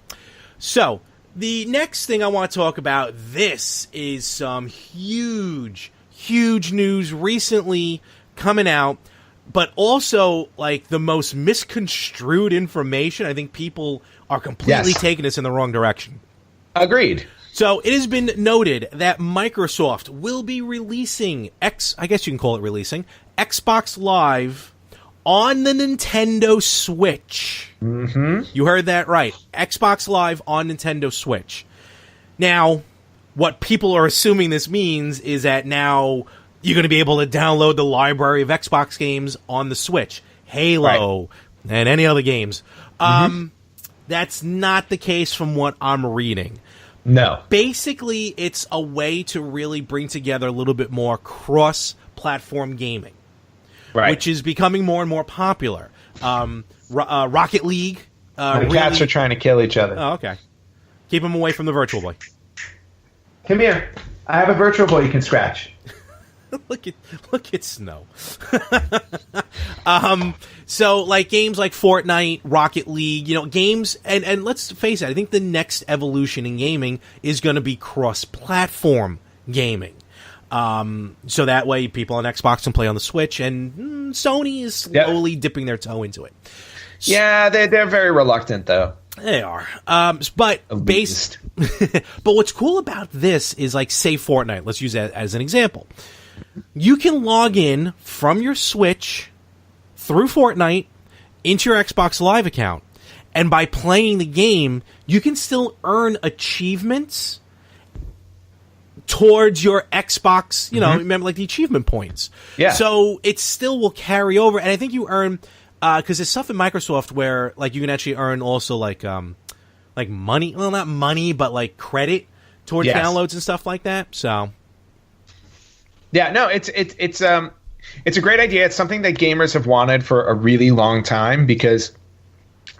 So, the next thing I want to talk about, this is some huge, huge news recently coming out, but also like the most misconstrued information. I think people are completely taking this in the wrong direction. Agreed. So it has been noted that Microsoft will be releasing I guess you can call it releasing, Xbox Live on the Nintendo Switch. Mm-hmm. You heard that right. Xbox Live on Nintendo Switch. Now, what people are assuming this means is that now you're going to be able to download the library of Xbox games on the Switch. Halo and any other games. That's not the case from what I'm reading. No. Basically, it's a way to really bring together a little bit more cross-platform gaming. Right. Which is becoming more and more popular. Rocket League. The cats are trying to kill each other. Oh, okay. Keep them away from the Virtual Boy. Come here. I have a Virtual Boy you can scratch. look at Snow. So like games like Fortnite, Rocket League, games, and let's face it, I think the next evolution in gaming is going to be cross-platform gaming. So that way people on Xbox can play on the Switch, and Sony is slowly dipping their toe into it. Yeah, they're very reluctant though. They are. But what's cool about this is, like, say Fortnite, let's use that as an example. You can log in from your Switch through Fortnite into your Xbox Live account, and by playing the game, you can still earn achievements towards your Xbox, remember, like the achievement points. Yeah. So it still will carry over, and I think you earn, because there's stuff in Microsoft where, like, you can actually earn also, like money, well, not money, but, like, credit towards downloads and stuff like that, so... Yeah, no, it's a great idea. It's something that gamers have wanted for a really long time, because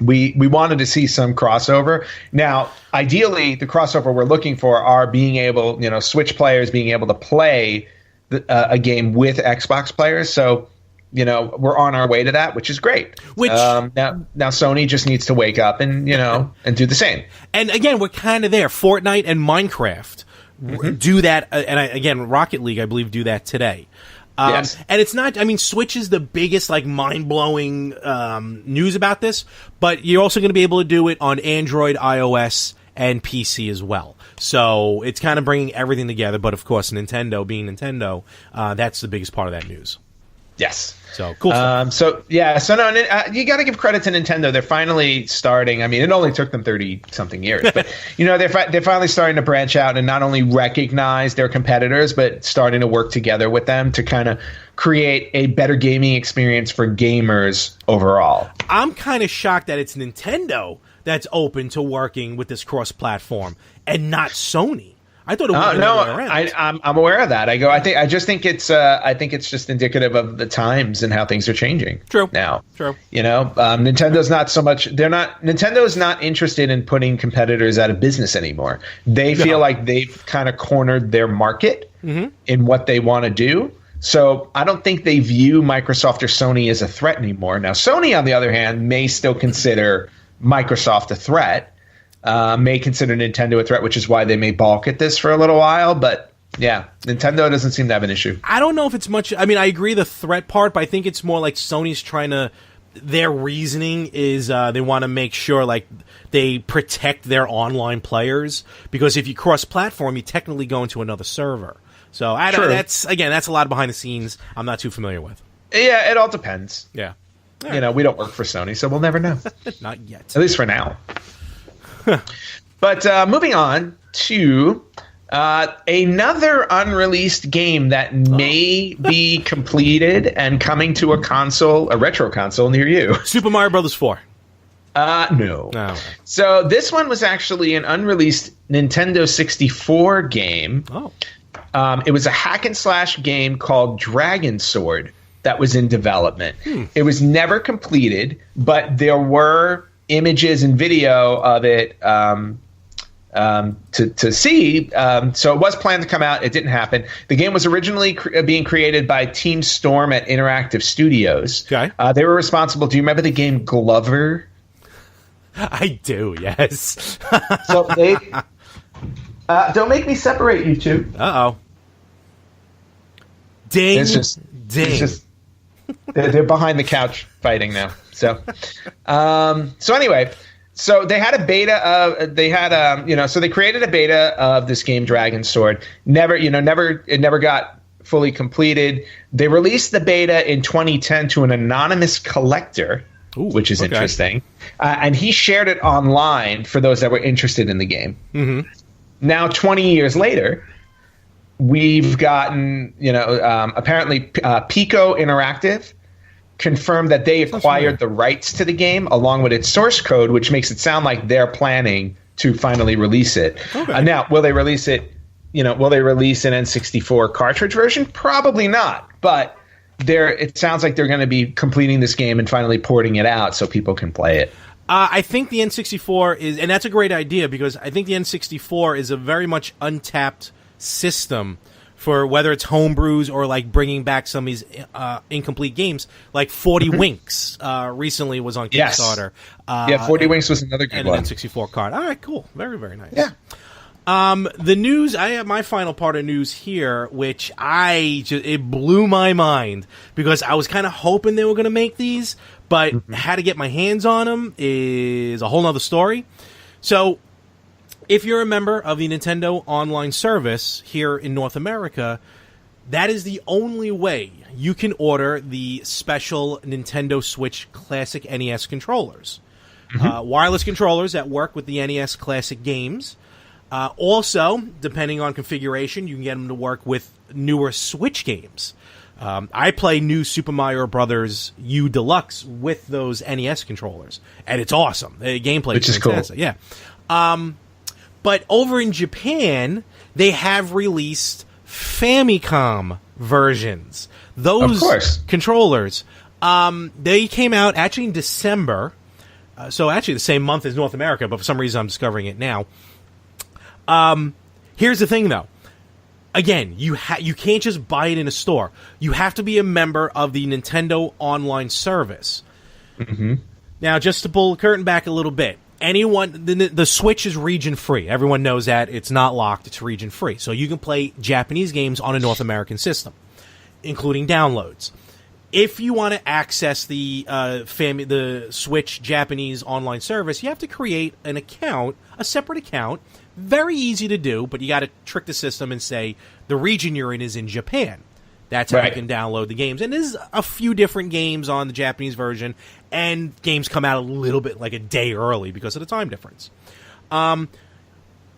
we wanted to see some crossover. Now, ideally, the crossover we're looking for are being able, Switch players being able to play a game with Xbox players. So, we're on our way to that, which is great. Now Sony just needs to wake up and and do the same. And again, we're kind of there. Fortnite and Minecraft do that, and Rocket League, I believe, do that today. Yes. And it's not, Switch is the biggest, like, mind-blowing news about this, but you're also going to be able to do it on Android, iOS, and PC as well. So it's kind of bringing everything together, but of course, Nintendo being Nintendo, that's the biggest part of that news. Yes. So cool. So you got to give credit to Nintendo. They're finally starting. I mean, it only took them 30-something years, but they're finally starting to branch out and not only recognize their competitors, but starting to work together with them to kind of create a better gaming experience for gamers overall. I'm kind of shocked that it's Nintendo that's open to working with this cross-platform and not Sony. I thought it was the other way around. I'm aware of that. I just think it's just indicative of the times and how things are changing. True. Now. True. Nintendo's not so much. Nintendo's not interested in putting competitors out of business anymore. They feel like they've kind of cornered their market in what they want to do. So I don't think they view Microsoft or Sony as a threat anymore. Now, Sony, on the other hand, may still consider Microsoft a threat. May consider Nintendo a threat, which is why they may balk at this for a little while. But yeah, Nintendo doesn't seem to have an issue. I don't know if it's much. I agree the threat part, but I think it's more like Sony's trying to. Their reasoning is they want to make sure like they protect their online players, because if you cross-platform, you technically go into another server. So that's a lot behind the scenes I'm not too familiar with. Yeah, it all depends. Yeah, we don't work for Sony, so we'll never know. Not yet, at least for now. But moving on to another unreleased game that may be completed and coming to a retro console near you. Super Mario Brothers 4. No. Oh. So this one was actually an unreleased Nintendo 64 game. Oh. It was a hack and slash game called Dragon Sword that was in development. It was never completed, but there were images and video of it to see. So it was planned to come out. It didn't happen. The game was originally being created by Team Storm at Interactive Studios. Okay. They were responsible. Do you remember the game Glover? I do, yes. So they... don't make me separate you two. Uh-oh. Ding. Ding. They're behind the couch fighting now. So anyway, so they had a beta of, so they created a beta of this game Dragon Sword. It never got fully completed. They released the beta in 2010 to an anonymous collector, which is interesting. And he shared it online for those that were interested in the game. Mm-hmm. Now, 20 years later, we've gotten, apparently Pico Interactive confirmed that they acquired the rights to the game along with its source code, which makes it sound like they're planning to finally release it. Okay. Now, will they release it? Will they release an N64 cartridge version? Probably not. But it sounds like they're going to be completing this game and finally porting it out so people can play it. I think the N64 is, and that's a great idea, because I think the N64 is a very much untapped system for whether it's homebrews or like bringing back some of these incomplete games, like 40 Winks recently was on Kickstarter. Yeah, 40 Winks was another good and one. And an N64 card. All right, cool. Very, very nice. Yeah. The news, I have my final part of news here, which it blew my mind because I was kind of hoping they were going to make these, but how to get my hands on them is a whole nother story. So, if you're a member of the Nintendo Online Service here in North America, that is the only way you can order the special Nintendo Switch Classic NES controllers. Wireless controllers that work with the NES Classic games. Also, depending on configuration, you can get them to work with newer Switch games. I play new Super Mario Brothers U Deluxe with those NES controllers, and it's awesome. The gameplay is fantastic. Cool. Yeah. But over in Japan, they have released Famicom versions. Those controllers, they came out actually in December. So actually the same month as North America, but for some reason I'm discovering it now. Here's the thing, though. Again, you can't just buy it in a store. You have to be a member of the Nintendo Online Service. Now, just to pull the curtain back a little bit, the Switch is region free. Everyone knows that. It's not locked. It's region free. So you can play Japanese games on a North American system, including downloads. If you want to access the Switch Japanese online service, you have to create an account, a separate account. Very easy to do, but you got to trick the system and say the region you're in is in Japan. That's how you can download the games. And there's a few different games on the Japanese version, and games come out a little bit like a day early because of the time difference. But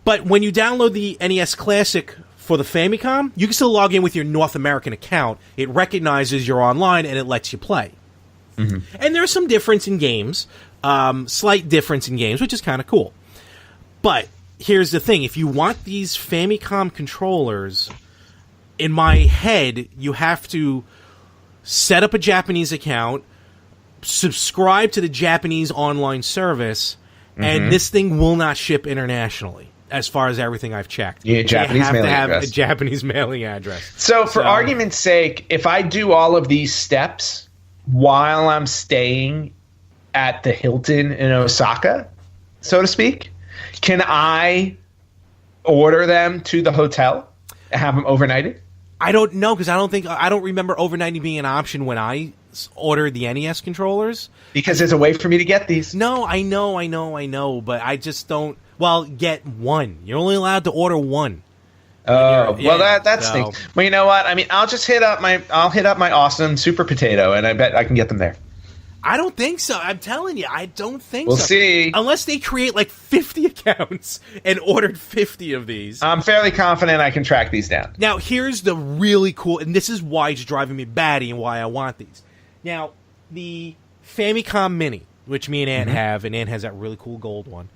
when you download the NES Classic for the Famicom, you can still log in with your North American account. It recognizes you're online, and it lets you play. And there's some difference in games, slight difference in games, which is kind of cool. But here's the thing. If you want these Famicom controllers, in my head, you have to set up a Japanese account, subscribe to the Japanese online service, and this thing will not ship internationally, as far as everything I've checked. Yeah, Japanese mailing address. You have to have a Japanese mailing address. So, for argument's sake, if I do all of these steps while I'm staying at the Hilton in Osaka, so to speak, can I order them to the hotel and have them overnighted? I don't know, because I don't remember overnighting being an option when I ordered the NES controllers. Because there's a way for me to get these. No, I know, but I just don't. Well, get one. You're only allowed to order one. Oh, well, that stinks. Well, you know what? I mean, I'll hit up my awesome Super Potato, and I bet I can get them there. I don't think so. I'm telling you, I don't think so. We'll see. Unless they create like 50 accounts and ordered 50 of these. I'm fairly confident I can track these down. Now, here's the really cool, and this is why it's driving me batty and why I want these. Now, the Famicom Mini, which me and Ann have, and Ann has that really cool gold one,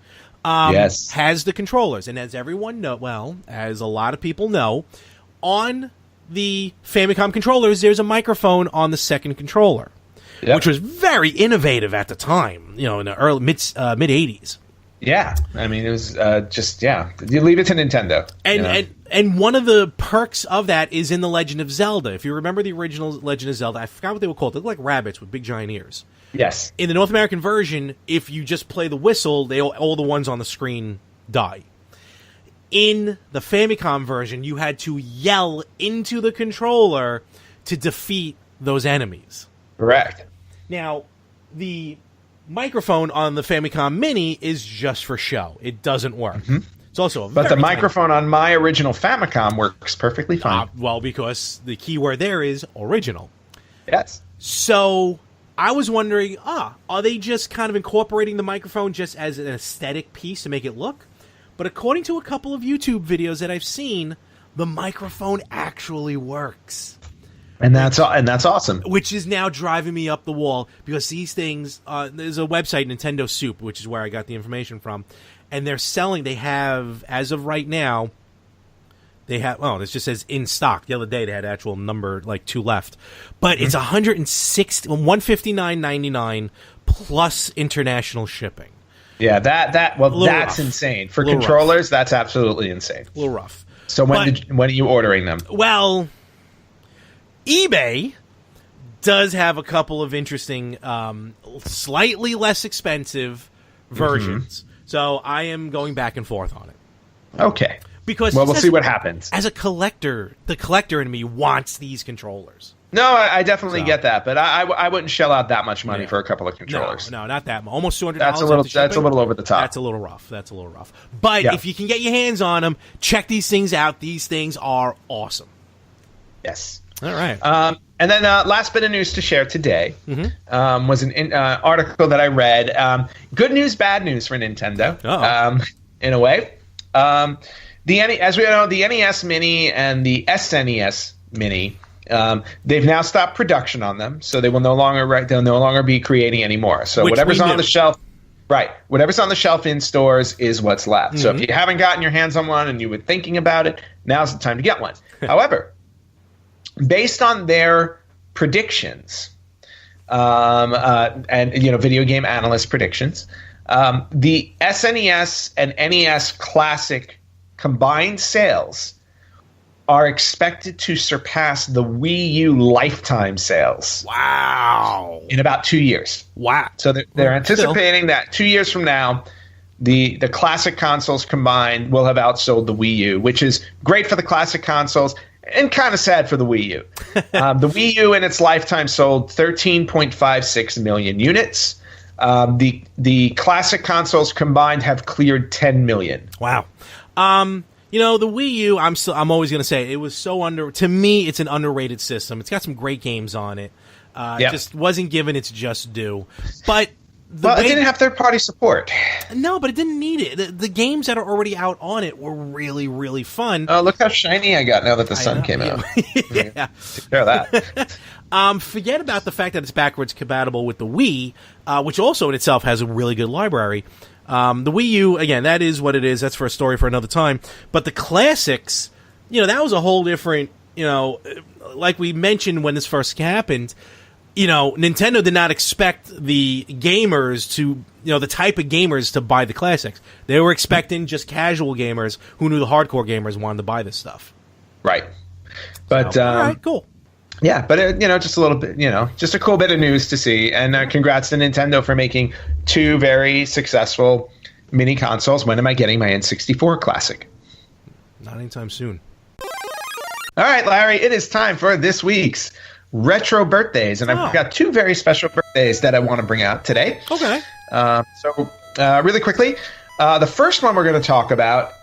has the controllers. And as everyone as a lot of people know, on the Famicom controllers, there's a microphone on the second controller. Yep. Which was very innovative at the time, in the early mid 80s. Yeah, I mean it was you leave it to Nintendo. And one of the perks of that is in the Legend of Zelda. If you remember the original Legend of Zelda, I forgot what they were called. They look like rabbits with big giant ears. Yes. In the North American version, if you just play the whistle, all the ones on the screen die. In the Famicom version, you had to yell into the controller to defeat those enemies. Correct. Now, the microphone on the Famicom Mini is just for show. It doesn't work. It's also but the microphone on my original Famicom works perfectly fine. Well, because the keyword there is original. Yes. So I was wondering, are they just kind of incorporating the microphone just as an aesthetic piece to make it look? But according to a couple of YouTube videos that I've seen, the microphone actually works. And that's awesome. Which is now driving me up the wall, because these things, there's a website, Nintendo Soup, which is where I got the information from, and they have, as of right now, this just says in stock. The other day they had actual number, like 2 left. But it's $159.99 plus international shipping. Yeah, that's rough. insane. For controllers, that's absolutely insane. A little rough. So when are you ordering them? Well, eBay does have a couple of interesting, slightly less expensive versions. So I am going back and forth on it. Okay. Because we'll see what happens. As a collector, the collector in me wants these controllers. No, I definitely get that, but I wouldn't shell out that much money for a couple of controllers. No, not that much. Almost $200. That's a little over the top. That's a little rough. But if you can get your hands on them, check these things out. These things are awesome. Yes. All right. And then last bit of news to share today was an article that I read. Good news, bad news for Nintendo. In a way. As we know, the NES Mini and the SNES Mini. They've now stopped production on them, so they'll no longer be creating anymore. So whatever's on the shelf, whatever's on the shelf in stores is what's left. So if you haven't gotten your hands on one and you were thinking about it, now's the time to get one. However, based on their predictions, and video game analyst predictions, the SNES and NES Classic combined sales are expected to surpass the Wii U lifetime sales. Wow. In about 2 years. Wow. So they're anticipating that 2 years from now, the classic consoles combined will have outsold the Wii U, which is great for the classic consoles and kind of sad for the Wii U. The Wii U in its lifetime sold 13.56 million units. The classic consoles combined have cleared 10 million. Wow. The Wii U, I'm always going to say it was to me, it's an underrated system. It's got some great games on it. It just wasn't given its just due. But it didn't have third-party support. No, but it didn't need it. The games that are already out on it were really, really fun. Oh, look how shiny I got now that the sun came out. Yeah. Take care of that. Forget about the fact that it's backwards compatible with the Wii, which also in itself has a really good library. The Wii U, again, that is what it is. That's for a story for another time. But the classics, that was a whole different, like we mentioned when this first happened, Nintendo did not expect the gamers to, the type of gamers to buy the classics. They were expecting just casual gamers who knew the hardcore gamers wanted to buy this stuff. Right. But, all right, cool. Yeah, but, just a little bit, just a cool bit of news to see. And congrats to Nintendo for making two very successful mini consoles. When am I getting my N64 Classic? Not anytime soon. All right, Larry, it is time for this week's Retro Birthdays. And I've got two very special birthdays that I want to bring out today. Okay. So really quickly, the first one we're going to talk about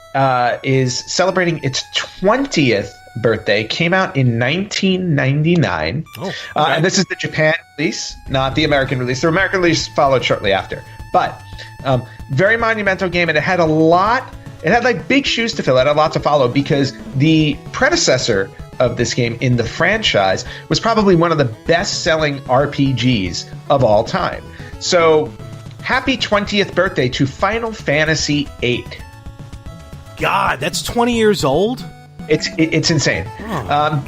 is celebrating its 20th birthday. Came out in 1999. And this is the Japan release, not the American release. The American release followed shortly after. But very monumental game, and it had like big shoes to fill. It had a lot to follow because the predecessor of this game in the franchise was probably one of the best-selling RPGs of all time. So happy 20th birthday to Final Fantasy VIII. God, that's 20 years old? It's insane,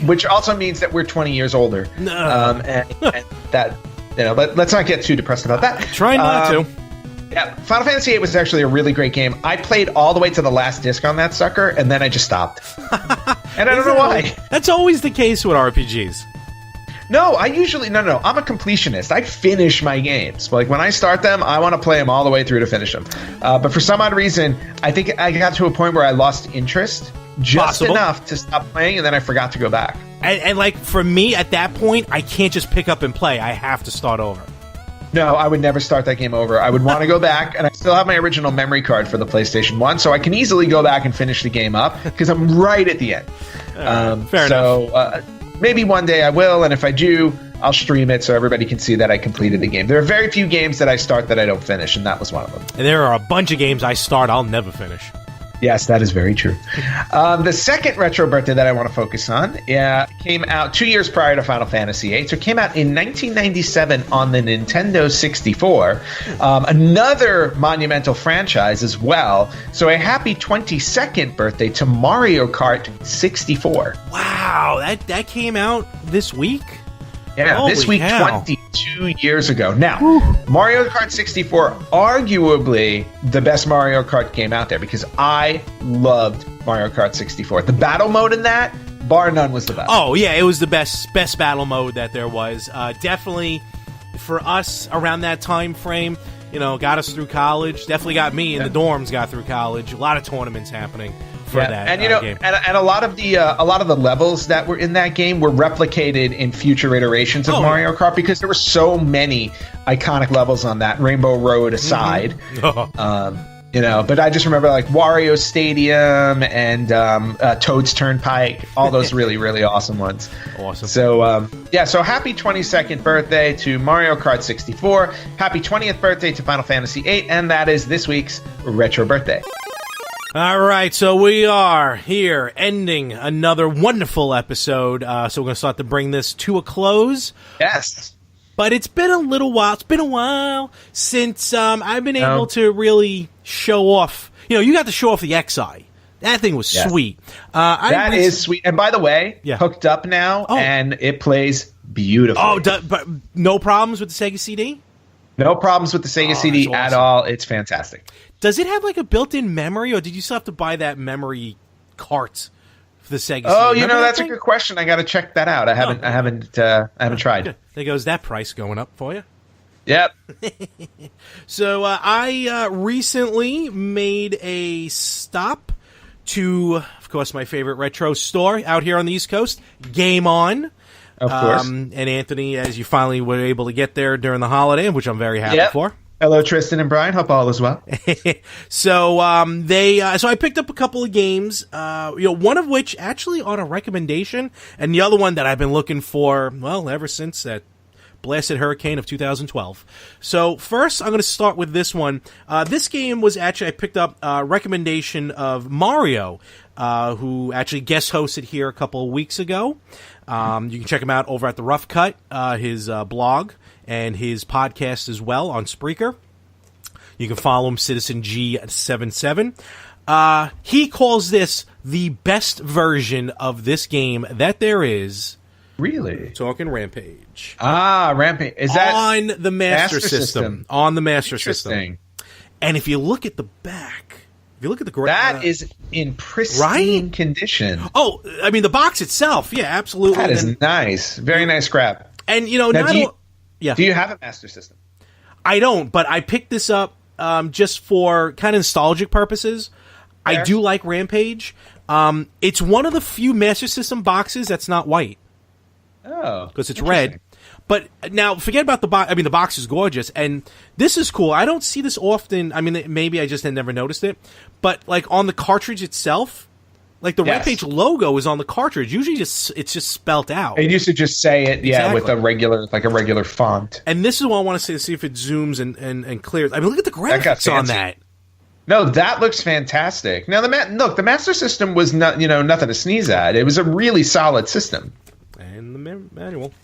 which also means that we're 20 years older. No. And that, let's not get too depressed about that. Try not to. Yeah, Final Fantasy VIII was actually a really great game. I played all the way to the last disc on that sucker, and then I just stopped. And I don't know why. That's always the case with RPGs. No, I'm a completionist. I finish my games. Like, when I start them, I want to play them all the way through to finish them. But for some odd reason, I think I got to a point where I lost interest. Just enough to stop playing, and then I forgot to go back. And like, for me, at that point, I can't just pick up and play. I have to start over. No, I would never start that game over. I would want to go back, and I still have my original memory card for the PlayStation 1, so I can easily go back and finish the game up, because I'm right at the end. Fair enough. Maybe one day I will, and if I do, I'll stream it so everybody can see that I completed the game. There are very few games that I start that I don't finish, and that was one of them. And there are a bunch of games I start I'll never finish. Yes, that is very true. The second retro birthday that I want to focus on came out 2 years prior to Final Fantasy VIII. So it came out in 1997 on the Nintendo 64. Another monumental franchise as well. So a happy 22nd birthday to Mario Kart 64. Wow, that came out this week? Yeah, Holy this week, cow. 22 years ago. Now, Mario Kart 64, arguably the best Mario Kart game out there because I loved Mario Kart 64. The battle mode in that, bar none, was the best. Oh, yeah, it was the best battle mode that there was. Definitely, for us, around that time frame, got us through college. Definitely got me in the dorms, got through college. A lot of tournaments happening for that and game. And a lot of the levels that were in that game were replicated in future iterations of Mario Kart because there were so many iconic levels on that, Rainbow Road aside. But I just remember like Wario Stadium and Toad's Turnpike, all those really, really awesome ones. Awesome. So, so happy 22nd birthday to Mario Kart 64. Happy 20th birthday to Final Fantasy VIII. And that is this week's Retro Birthday. All right, so we are here ending another wonderful episode. So we're going to start to bring this to a close. Yes. But it's been a little while. It's been a while since I've been able to really show off. You got to show off the XI. That thing was sweet. That is sweet. And by the way, hooked up now, and it plays beautifully. Oh, but no problems with the Sega CD? No problems with the Sega CD at all. It's fantastic. Does it have like a built-in memory, or did you still have to buy that memory cart for the Sega CD? Oh, that's a good question. I got to check that out. I haven't tried. There goes that price going up for you. Yep. So I recently made a stop to, of course, my favorite retro store out here on the East Coast, Game On. Of course. And Anthony, as you finally were able to get there during the holiday, which I'm very happy for. Hello, Tristan and Brian. Hope all is well. So so I picked up a couple of games, one of which actually on a recommendation, and the other one that I've been looking for, ever since that blasted hurricane of 2012. So first, I'm going to start with this one. This game was actually, I picked up a recommendation of Mario, who actually guest hosted here a couple of weeks ago. You can check him out over at The Rough Cut, his blog, and his podcast as well on Spreaker. You can follow him, Citizen G77. He calls this the best version of this game that there is. Really? Talking Rampage. Rampage. Is that on the Master System? On the Master System. And if you look at the back, if you look at the that is in pristine condition. Oh, I mean the box itself, absolutely. That is nice. Very nice scrap. And do you have a Master System? I don't, but I picked this up just for kind of nostalgic purposes. Fair. I do like Rampage. It's one of the few Master System boxes that's not white. Oh, because it's red. But now, forget about the box. I mean, the box is gorgeous, and this is cool. I don't see this often. I mean, maybe I just had never noticed it. But like on the cartridge itself, like the Rampage logo is on the cartridge. Usually, it's just spelt out. It used to just say it, with a regular font. And this is what I want to see if it zooms and clears. I mean, look at the graphics on that. No, that looks fantastic. Now, the Master System was not, nothing to sneeze at. It was a really solid system. And the manual.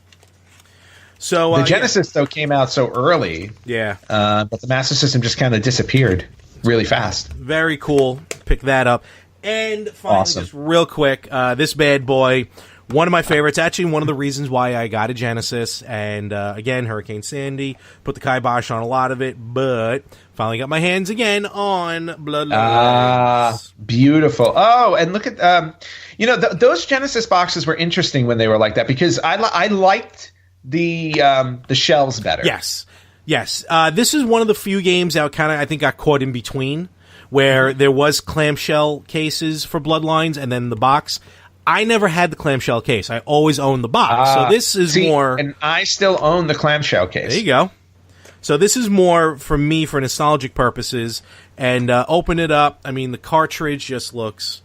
So the Genesis though came out so early, but the Master System just kind of disappeared really fast. Very cool. Pick that up, and finally, just real quick, this bad boy, one of my favorites. Actually, one of the reasons why I got a Genesis, and again, Hurricane Sandy put the kibosh on a lot of it, but finally got my hands again on Bloodlines. Beautiful. Oh, and look at those Genesis boxes were interesting when they were like that because I liked the shells better. Yes. This is one of the few games that I think got caught in between, where there was clamshell cases for Bloodlines and then the box. I never had the clamshell case. I always owned the box. So this is more... And I still own the clamshell case. There you go. So this is more for me for nostalgic purposes. And open it up. I mean, the cartridge just looks...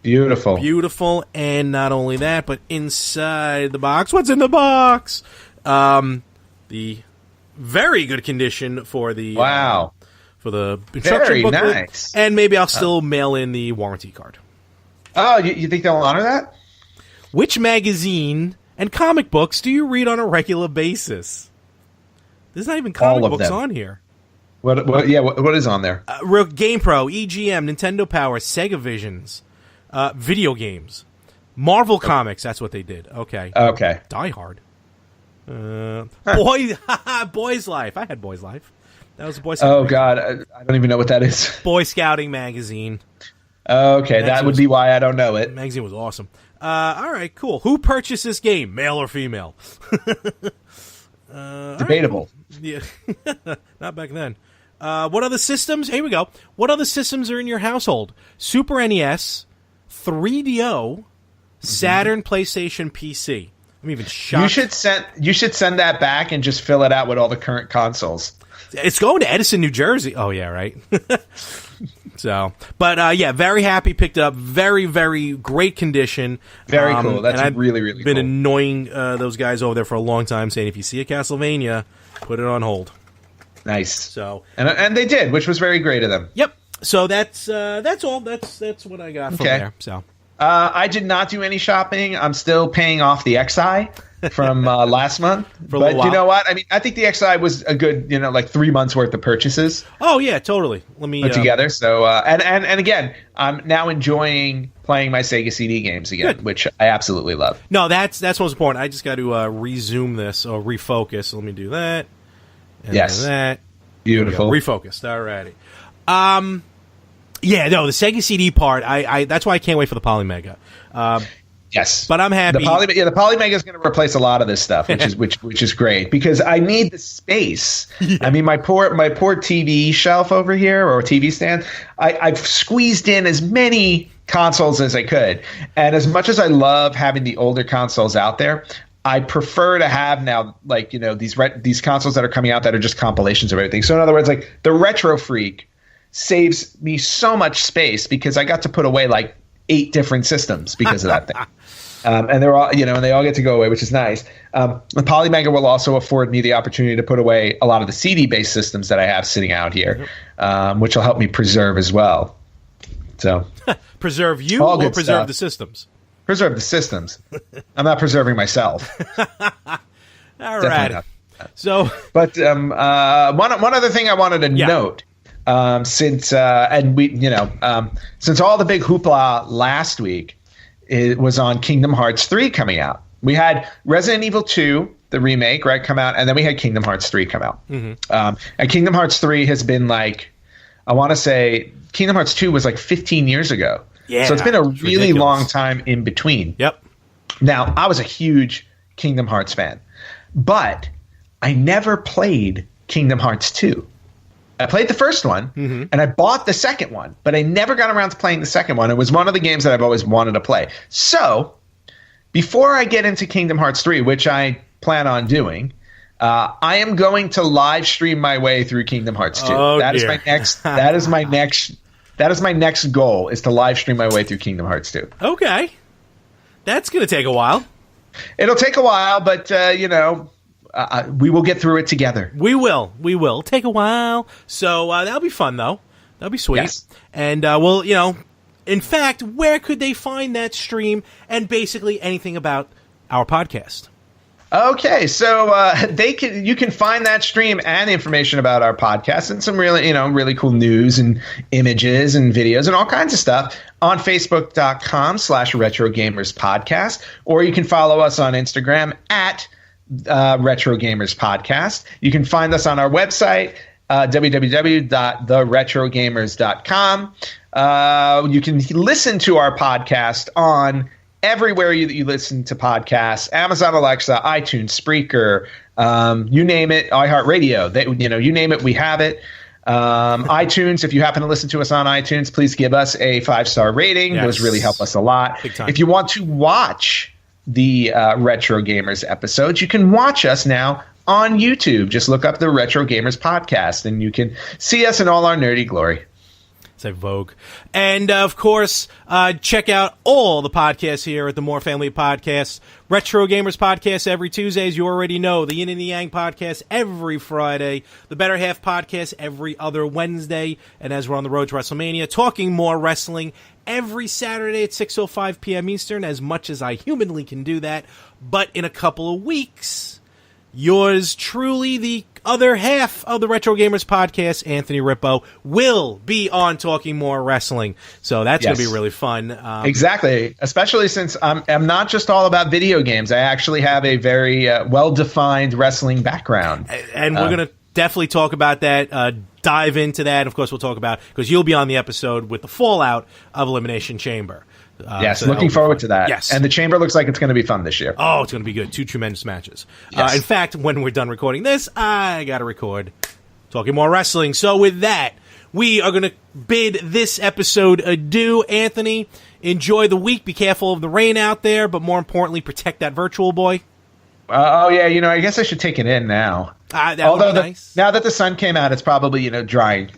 Beautiful. And not only that, but inside the box. What's in the box? The very good condition for the... Wow. For the instruction booklet. Very nice. And maybe I'll still mail in the warranty card. Oh, you think they'll honor that? Which magazine and comic books do you read on a regular basis? There's not even comic books on here. What is on there? GamePro, EGM, Nintendo Power, Sega Visions, video games, Marvel Comics. That's what they did. Okay. Okay. Die Hard. Boys Life. I had Boys Life. That was a Boy Scout. Oh, God. I don't even know what that is. Boy Scouting magazine. Okay, that would be why I don't know it. Magazine was awesome. All right, cool. Who purchased this game, male or female? Debatable. Right, cool. Yeah, not back then. What other systems? Here we go. What other systems are in your household? Super NES, 3DO, Saturn, PlayStation, PC. I'm even shocked. You should send that back and just fill it out with all the current consoles. It's going to Edison, New Jersey. Oh yeah, right. So, but yeah, very happy. Picked it up. Very, very great condition. Very cool. That's really, really cool. Been annoying those guys over there for a long time, saying if you see a Castlevania, put it on hold. Nice. So, and they did, which was very great of them. Yep. So that's all. That's what I got from there. So. I did not do any shopping. I'm still paying off the XI from last month. But you know what? I mean, I think the XI was a good, like 3 months worth of purchases. Oh yeah, totally. Let me put together. So and again, I'm now enjoying playing my Sega CD games again, good. Which I absolutely love. No, that's most important. I just got to resume this or refocus. So let me do that. And yes. That. Beautiful. Refocused. Alrighty. Yeah, no, the Sega CD part, I that's why I can't wait for the Polymega. Yes, but I'm happy. The Polymega is going to replace a lot of this stuff, which is great because I need the space. Yeah. I mean, my poor TV shelf over here or TV stand. I've squeezed in as many consoles as I could, and as much as I love having the older consoles out there, I prefer to have now these consoles that are coming out that are just compilations of everything. So in other words, like the Retro Freak saves me so much space because I got to put away like 8 different systems because of that thing. And they're all, and they all get to go away, which is nice. The Polymega will also afford me the opportunity to put away a lot of the CD-based systems that I have sitting out here, which will help me preserve as well. So preserve you or preserve the systems? Preserve the systems. I'm not preserving myself. All right. So, but one other thing I wanted to note. Since all the big hoopla last week, it was on Kingdom Hearts 3 coming out. We had Resident Evil 2, the remake, right, come out, and then we had Kingdom Hearts 3 come out. Mm-hmm. And Kingdom Hearts 3 has been I want to say Kingdom Hearts 2 was 15 years ago. Yeah, so it's been a really long time in between. Yep. Now, I was a huge Kingdom Hearts fan, but I never played Kingdom Hearts 2. I played the first one, and I bought the second one, but I never got around to playing the second one. It was one of the games that I've always wanted to play. So, before I get into Kingdom Hearts 3, which I plan on doing, I am going to live stream my way through Kingdom Hearts 2. Oh, that is my next goal, is to live stream my way through Kingdom Hearts 2. Okay. That's going to take a while. It'll take a while, but we will get through it together. We will. It'll take a while. So that'll be fun, though. That'll be sweet. Yes. And in fact, where could they find that stream and basically anything about our podcast? Okay, so you can find that stream and information about our podcast and some really cool news and images and videos and all kinds of stuff on Facebook.com/RetroGamersPodcast, or you can follow us on Instagram at Retro Gamers Podcast. You can find us on our website, www.theretrogamers.com. You can listen to our podcast on everywhere you listen to podcasts: Amazon Alexa, iTunes, Spreaker, you name it, iHeartRadio. You name it, we have it. iTunes, if you happen to listen to us on iTunes, please give us a 5-star rating. Yes. Those really help us a lot. Big time. If you want to watch the Retro Gamers episodes, you can watch us now on YouTube. Just look up the Retro Gamers Podcast, and you can see us in all our nerdy glory. It's like Vogue. And, of course, check out all the podcasts here at the More Family Podcasts. Retro Gamers Podcast every Tuesday, as you already know. The Yin and the Yang Podcast every Friday. The Better Half Podcast every other Wednesday. And as we're on the road to WrestleMania, talking more wrestling every Saturday at 6:05 p.m. Eastern, as much as I humanly can do that. But in a couple of weeks, yours truly, the other half of the Retro Gamers podcast, Anthony Rippo, will be on Talking More Wrestling. So that's going to be really fun. Exactly. Especially since I'm not just all about video games. I actually have a very well-defined wrestling background. And we're going to definitely talk about that, dive into that. Of course, we'll talk about, because you'll be on the episode with the fallout of Elimination Chamber. Yes, so looking forward to that. Yes. And the Chamber looks like it's going to be fun this year. Oh, it's going to be good. 2 tremendous matches. Yes. In fact, when we're done recording this, I got to record Talking More Wrestling. So with that, we are going to bid this episode adieu. Anthony, enjoy the week. Be careful of the rain out there, but more importantly, protect that virtual boy. Yeah, I guess I should take it in now. Although nice. Now that the sun came out, it's probably, drying.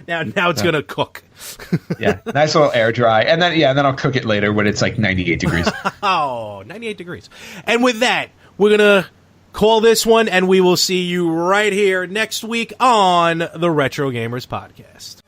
Now it's going to cook. Yeah, nice little air dry. And then I'll cook it later when it's like 98 degrees. 98 degrees. And with that, we're going to call this one, and we will see you right here next week on the Retro Gamers Podcast.